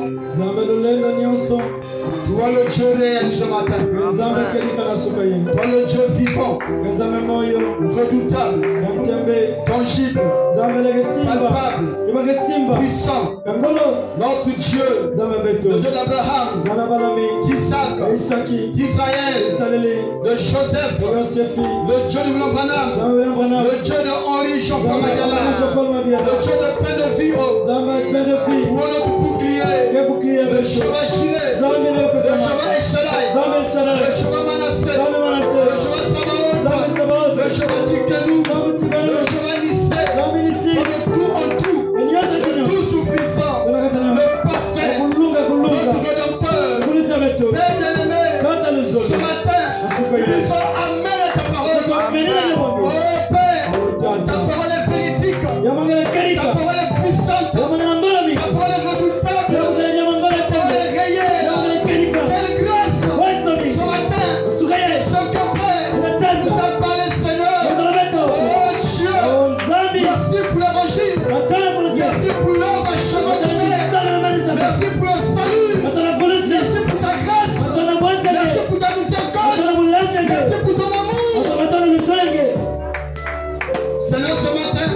Speaker 3: toi le Dieu réel ce matin, toi le Dieu vivant, redoutable, tangible, palpable, puissant, notre Dieu, le Dieu d'Abraham, d'Isaac, d'Israël, de Joseph, le Dieu de Branham, le Dieu de Henri Jean-Paul Magala, le Dieu de paix de vie, toi notre bouclier, le Jehovah Jireh, le Jehovah Eshadai, le Jehovah Manasseh, le Jehovah Sabaoth, le Jehovah Tikenu, le Jehovah Nissi, le tout en tout, le tout suffisant, le parfait, notre rédempteur, Père bien-aimé, ce matin, nous disons Amen à ta parole. Oh Père, ta parole est véridique, ta parole est puissante, ta parole est redoutable, ta parole est réelle. Quelle grâce, ce matin, ce que Père nous a parlé, Seigneur. Oh Dieu, merci pour l'évangile, merci pour l'œuvre chemin. Merci pour le salut, merci pour ta grâce, merci pour ta miséricorde, merci pour ton amour. Seigneur, ce matin,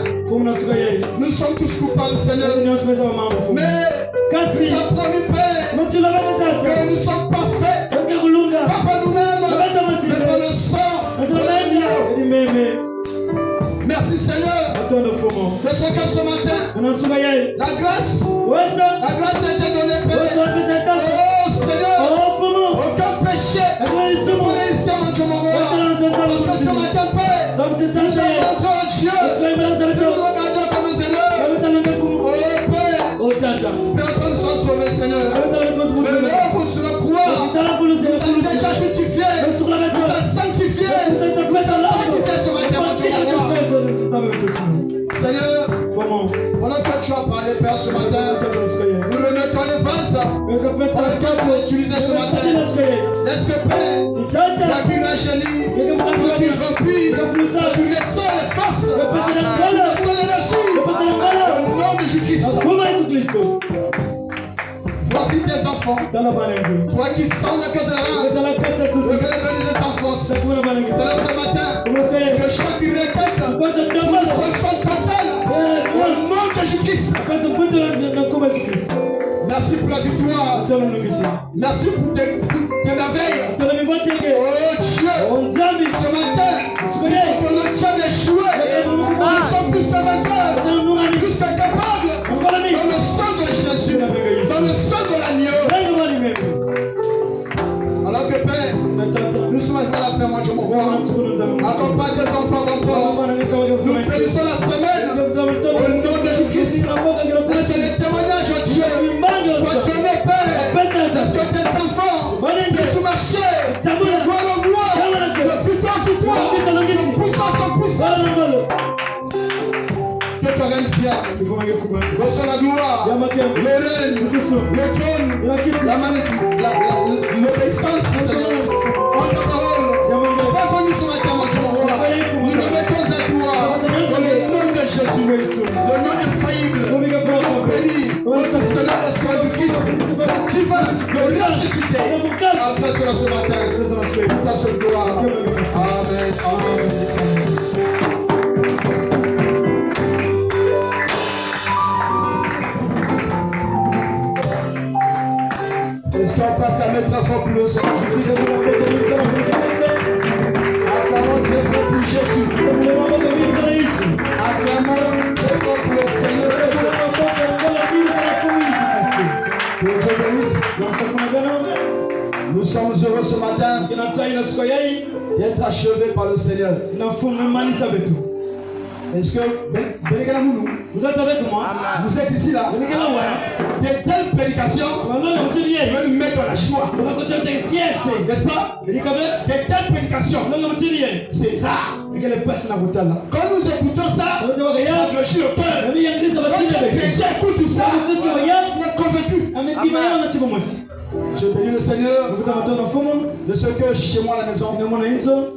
Speaker 3: nous sommes tous coupables, Seigneur. Mais tu as promis, Père, que nous sommes parfaits, pas par nous-mêmes, mais par le sang de l'agneau. Merci, Seigneur, de ce que ce matin, la grâce a été donnée, Père. Oh, Seigneur, aucun péché ne peut résister à mon Dieu, mon roi. Parce que ce matin, Père, nous avons montré à Dieu, si nous regardons comme nous élèves, oh, Père, personne ne soit sauvé, Seigneur. Mais l'œuvre sur la croix nous a déjà justifiés, nous a sanctifiés, nous a baptisés ce matin, mon Dieu, mon roi. Seigneur, pendant que tu as parlé, Père, ce matin, nous remettons les vases pour lesquels tu as utilisé ce matin. Laisse que, Père, la vie rajeunit, la vie remplit, tu les sors les forces, tu les sors l'énergie, au nom de Jésus-Christ. Voici tes enfants, toi qui sors le cœur de l'âme, revenez des enfants, ce matin, que chaque requête reçoive ton au nom de Jésus-Christ. Merci pour la victoire, merci pour tes merveilles. Oh Dieu, ce matin, pour le Dieu d'échouer, nous sommes plus que vainqueurs, plus que capables, dans le sang de Jésus, dans le sang de l'agneau. Alors que Père, nous sommes à la fin, moi je me vois. Accompagne tes enfants d'enfants. Nous bénissons la semaine au nom de Jésus-Christ. Laisse les témoignages, Dieu, soient donnés, Père. Laisse que tes enfants puissent marcher Reçois la gloire, le règne, le trône, l'obéissance, Seigneur. En ta parole, façonne sur la terre, nous remettons à toi, dans le nom de Jésus, le nom infaillible, notre béni, notre Seigneur, soit du Christ, tu vas le ressusciter. Grâce à ce matin, grâce à la gloire. Amen. Amen. Est-ce qu'on peut acclamer très fort pour le Seigneur Jésus? Acclamons très fort pour Jésus. Acclamons très fort pour le Seigneur Jésus. Que Dieu bénisse. Nous sommes heureux ce matin d'être achevés par le Seigneur. Est-ce que vous êtes avec moi? Vous êtes ici là? De telles prédications veulent nous mettre dans la joie. N'est-ce pas? De telles prédications, c'est rare. Quand nous écoutons ça, ça réjouit le cœur. Quand les chrétiens écoutent tout ça, on est convaincu. Je bénis le Seigneur de ce que chez moi à la maison,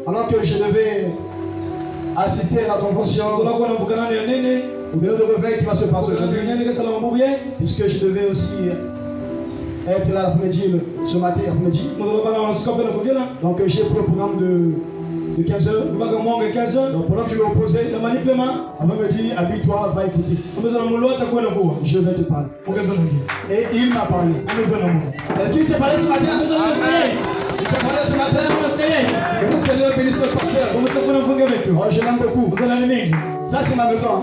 Speaker 3: alors que je devais assister à la convention ou de réveil qui va se passer aujourd'hui, puisque je devais aussi être là l'après-midi, ce matin après-midi. Donc j'ai pris le programme de 15h. Donc pendant que je l'ai opposé, avant me dit, habille-toi, va écouter. Je vais te parler. Et il m'a parlé. Est-ce qu'il t'a parlé ce matin? Il t'a parlé ce matin? Que le Seigneur bénisse le pasteur. Oh, je l'aime beaucoup. Ça c'est ma maison.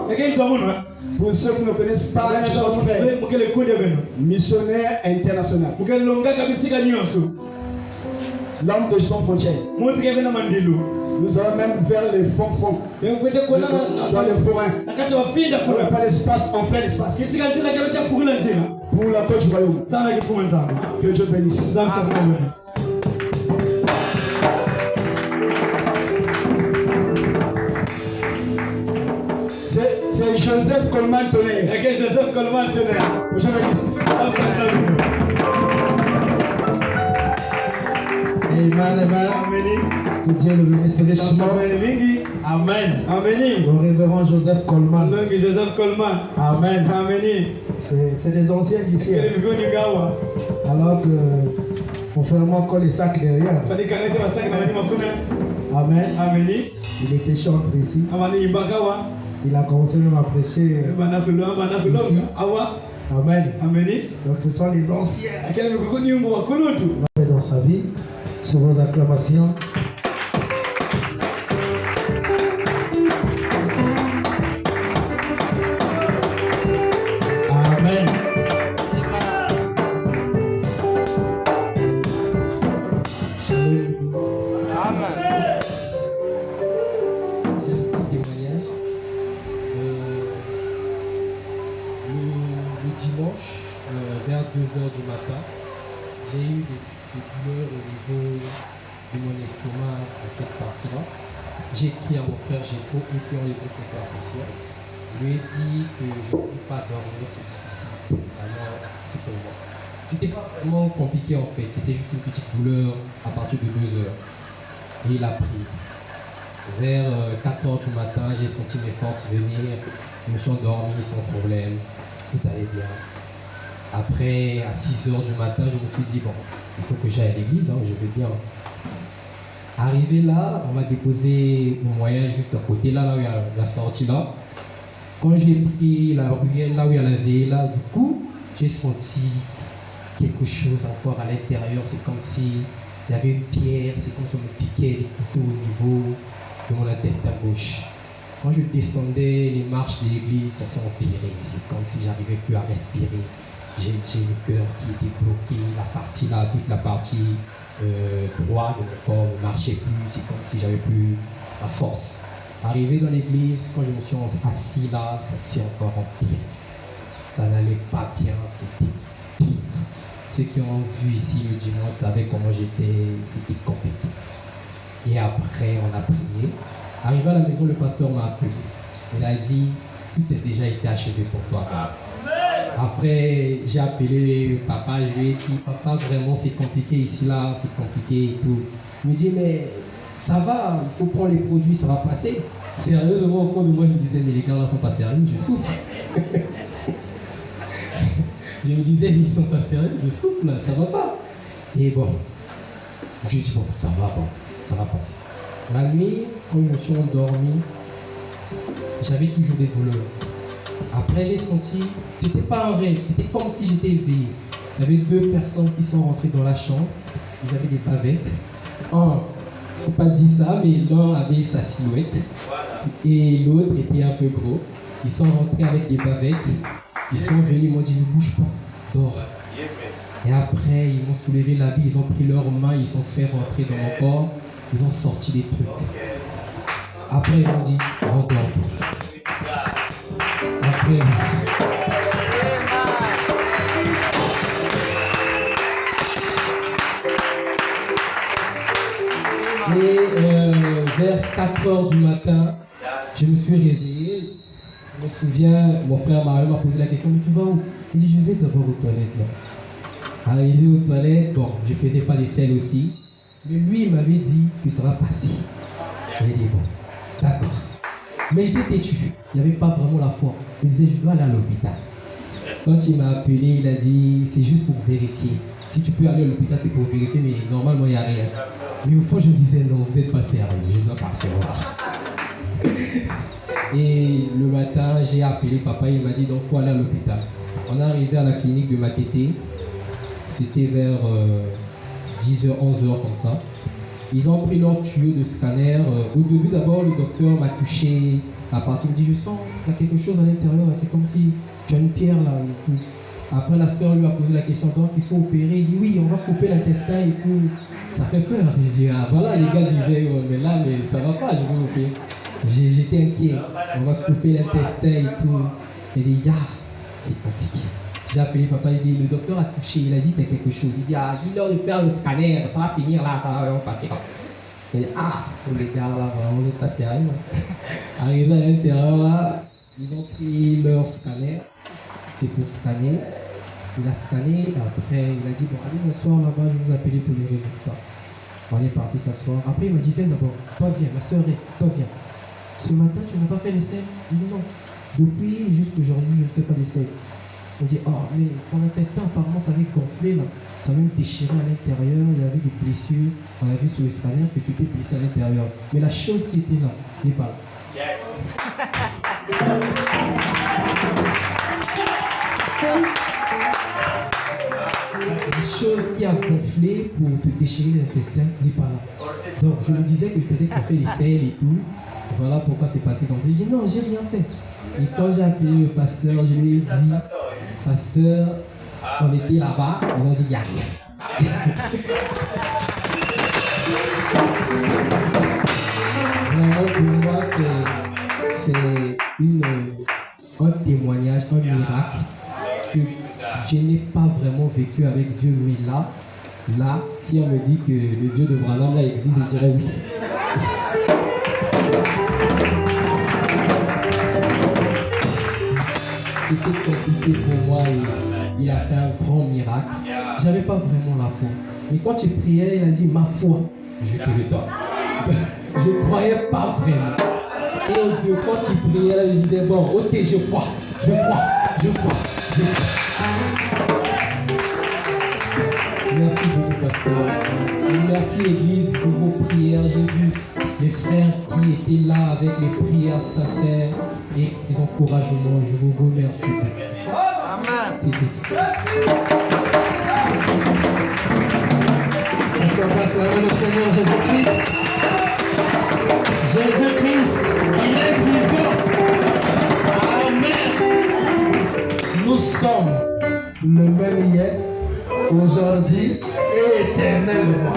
Speaker 3: Pour ceux qui ne connaissent pas, je suis missionnaire international. L'homme de son frontière. Nous allons même vers les fonds. Dans les forêts. On n'a pas l'espace, on fait l'espace. Pour la cause du royaume. Que Dieu bénisse. C'est Joseph Coleman Tonnerre. Joseph Coleman Tonnerre. Dieu bénisse. Amen, amen. Que Dieu le bénisse richement. Amen. Le révérend Joseph Coleman. Amen. C'est les anciens d'ici. Alors que on fait vraiment encore les sacs derrière. Amen. Il était chanteur ici. Il a commencé même à prêcher ici. Amen. Donc ce sont les anciens. Dans sa vie, sur vos acclamations. Amen.
Speaker 5: Amen.
Speaker 6: J'ai un petit témoignage. Le dimanche, vers 2h du matin, j'ai eu des douleurs au niveau de mon estomac à cette partie-là. J'ai écrit à mon frère Géco et puis on est venu pour la session. Je lui ai dit que je ne peux pas dormir, c'est difficile. Vraiment, pour moi. C'était pas vraiment compliqué en fait, c'était juste une petite douleur à partir de 2h. Et il a pris. Vers 4h du matin, j'ai senti mes forces venir. Je me suis endormi sans problème. Tout allait bien. Après, à 6h du matin, je me suis dit, bon, il faut que j'aille à l'église, hein, je vais bien. Arrivé là, on m'a déposé au moyen juste à côté, là où il y a la sortie là. Quand j'ai pris la ruelle, là où il y a la veille, là, du coup, j'ai senti quelque chose encore à l'intérieur. C'est comme si il y avait une pierre, c'est comme si on me piquait des couteaux au niveau de mon intestin gauche. Quand je descendais les marches de l'église, ça s'est empiré. C'est comme si j'arrivais plus à respirer. J'ai le cœur qui était bloqué, la partie là, toute la partie droite de mon corps ne marchait plus. C'est comme si j'avais plus la force. Arrivé dans l'église, quand je me suis assis là, ça s'est encore empiré. Ça n'allait pas bien, c'était pire. Ceux qui ont vu ici le dimanche savaient comment j'étais, c'était compliqué. Et après, on a prié. Arrivé à la maison, le pasteur m'a appelé. Il a dit, tout a déjà été achevé pour toi. Après, j'ai appelé papa, je lui ai dit, papa, vraiment c'est compliqué ici, là, c'est compliqué et tout. Il me dit, mais ça va, il faut prendre les produits, ça va passer. Sérieusement, au fond de moi, je me disais, mais les gars là sont pas sérieux, je souffre. Je me disais, ils sont pas sérieux, je souffle, ça va pas. Et bon, je dis, bon, ça va passer. La nuit, quand je me suis endormi, j'avais toujours des douleurs. Après, j'ai senti, c'était pas un rêve, c'était comme si j'étais éveillé. Il y avait 2 personnes qui sont rentrées dans la chambre, ils avaient des bavettes. Un, je n'ai pas dit ça, mais l'un avait sa silhouette et l'autre était un peu gros. Ils sont rentrés avec des bavettes, ils sont venus, ils m'ont dit, ne bouge pas, dors. Et après, ils m'ont soulevé la vie, ils ont pris leurs mains, ils sont fait rentrer dans mon corps, ils ont sorti des trucs. Après, ils m'ont dit, rendors-toi. Après, et vers 4h du matin, je me suis réveillé. Je me souviens, mon frère Mario m'a posé la question, mais tu vas où? Il dit, je vais d'abord aux toilettes. Là. Arrivé aux toilettes, bon, je ne faisais pas les selles aussi, mais lui, il m'avait dit que ça va passer. J'ai dit, bon, d'accord. Mais j'étais têtu, il n'y avait pas vraiment la foi. Il disait, je dois aller à l'hôpital. Quand il m'a appelé, il a dit, c'est juste pour vérifier. Si tu peux aller à l'hôpital, c'est pour vérifier, mais normalement, il n'y a rien. Mais au fond, je me disais, non, vous n'êtes pas sérieux, je dois partir. Et le matin, j'ai appelé papa, il m'a dit, donc, il faut aller à l'hôpital. On est arrivé à la clinique de Makété, c'était vers 10h, 11h comme ça. Ils ont pris leur tuyau de scanner. Au début, d'abord, le docteur m'a touché la partie. Il me dit, je sens qu'il y a quelque chose à l'intérieur. C'est comme si tu as une pierre là. Et tout. Après, la soeur lui a posé la question, donc il faut opérer. Il dit, oui, on va couper l'intestin et tout. Ça fait peur. Je dis, ah voilà, les gars disaient, mais là, mais ça va pas, je vais opérer. J'étais inquiet. On va couper l'intestin et tout. Il dit, c'est compliqué. J'ai appelé papa, il dit, le docteur a touché, il a dit qu'il y a quelque chose. Il dit, dis-leur de faire le scanner, ça va finir là, ça va passer. Il dit, les gars là, vraiment, on est pas sérieux. Arrivé à l'intérieur là, ils ont pris leur scanner, c'est pour scanner. Il a scanné, après il a dit, bon, allez m'asseoir là-bas, je vais vous appeler pour les résultats. On est parti s'asseoir. Après il m'a dit, viens d'abord, toi viens, ma soeur reste, toi viens. Ce matin, tu n'as pas fait les selles? Il dit non. Depuis jusqu'aujourd'hui, je ne fais pas les selles. On dit, mais ton intestin, apparemment, ça avait gonflé là. Ça avait même déchiré à l'intérieur, il y avait des blessures. On a vu sur le scanner que tu t'es blessé à l'intérieur. Mais la chose qui était là n'est pas là. Yes. La chose qui a gonflé pour te déchirer l'intestin n'est pas là. Donc je me disais que peut-être que ça fait les selles et tout. Voilà pourquoi c'est passé comme ça. J'ai dit non, j'ai rien fait. Et quand j'ai appelé le pasteur, je lui ai dit, pasteur, on était là-bas, ils ont dit, il n'y a rien. Vraiment, pour moi, c'est un témoignage, un miracle que je n'ai pas vraiment vécu avec Dieu. Mais là, si on me dit que le Dieu de Branham là existe, je dirais oui. C'était compliqué pour moi et il a fait un grand miracle. J'avais pas vraiment la foi. Mais quand tu priais, il a dit ma foi, je te le donne. Je ne croyais pas vraiment. Et quand tu priais, il disait bon, ok, je crois. Merci beaucoup, pasteur. Merci l'église pour vos prières. J'ai vu les frères qui étaient là avec les prières sincères et les encouragements. Je vous remercie.
Speaker 5: Amen.
Speaker 3: On va acclamer le Seigneur Jésus-Christ. Jésus-Christ, il est vivant. Amen. Nous sommes le même hier, aujourd'hui et éternellement.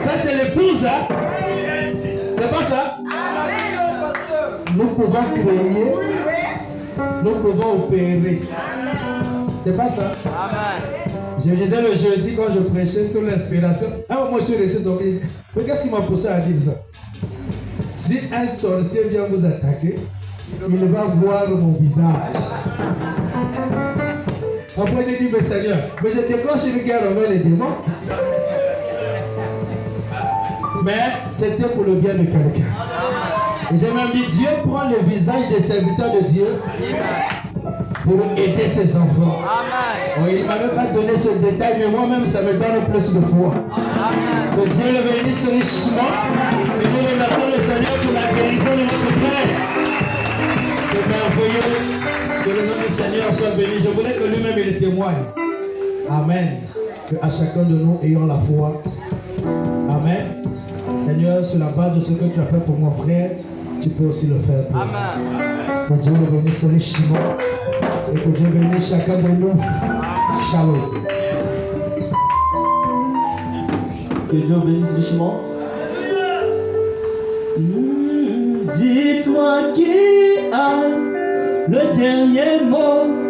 Speaker 3: Ça c'est l'épouse, hein? C'est pas ça? Nous pouvons créer, nous pouvons opérer. C'est pas ça?
Speaker 5: Amen.
Speaker 3: Je disais le jeudi quand je prêchais sur l'inspiration. Moi je suis resté tombé. Mais qu'est-ce qui m'a poussé à dire ça? Si un sorcier vient vous attaquer, il va voir mon visage. Après, j'ai dit, mais Seigneur, mais je déclenche une guerre envers les démons. Mais c'était pour le bien de quelqu'un. Et j'ai même dit, Dieu prend le visage des serviteurs de Dieu pour aider ses enfants.
Speaker 5: Amen.
Speaker 3: Oh, il ne m'avait pas donné ce détail, mais moi-même, ça me donne plus de foi.
Speaker 5: Amen.
Speaker 3: Que Dieu le bénisse richement. Et nous remercions le Seigneur pour la guérison de notre frère. C'est merveilleux. Que le nom du Seigneur soit béni. Je voulais que lui-même il témoigne. Amen. Que à chacun de nous ayons la foi. Amen. Seigneur, sur la base de ce que tu as fait pour mon frère, tu peux aussi le faire pour moi.
Speaker 5: Amen.
Speaker 3: Que Dieu le bénisse richement. Et que Dieu bénisse chacun de nous. Shalom.
Speaker 4: Que Dieu bénisse richement. Dis-toi qui a le dernier mot.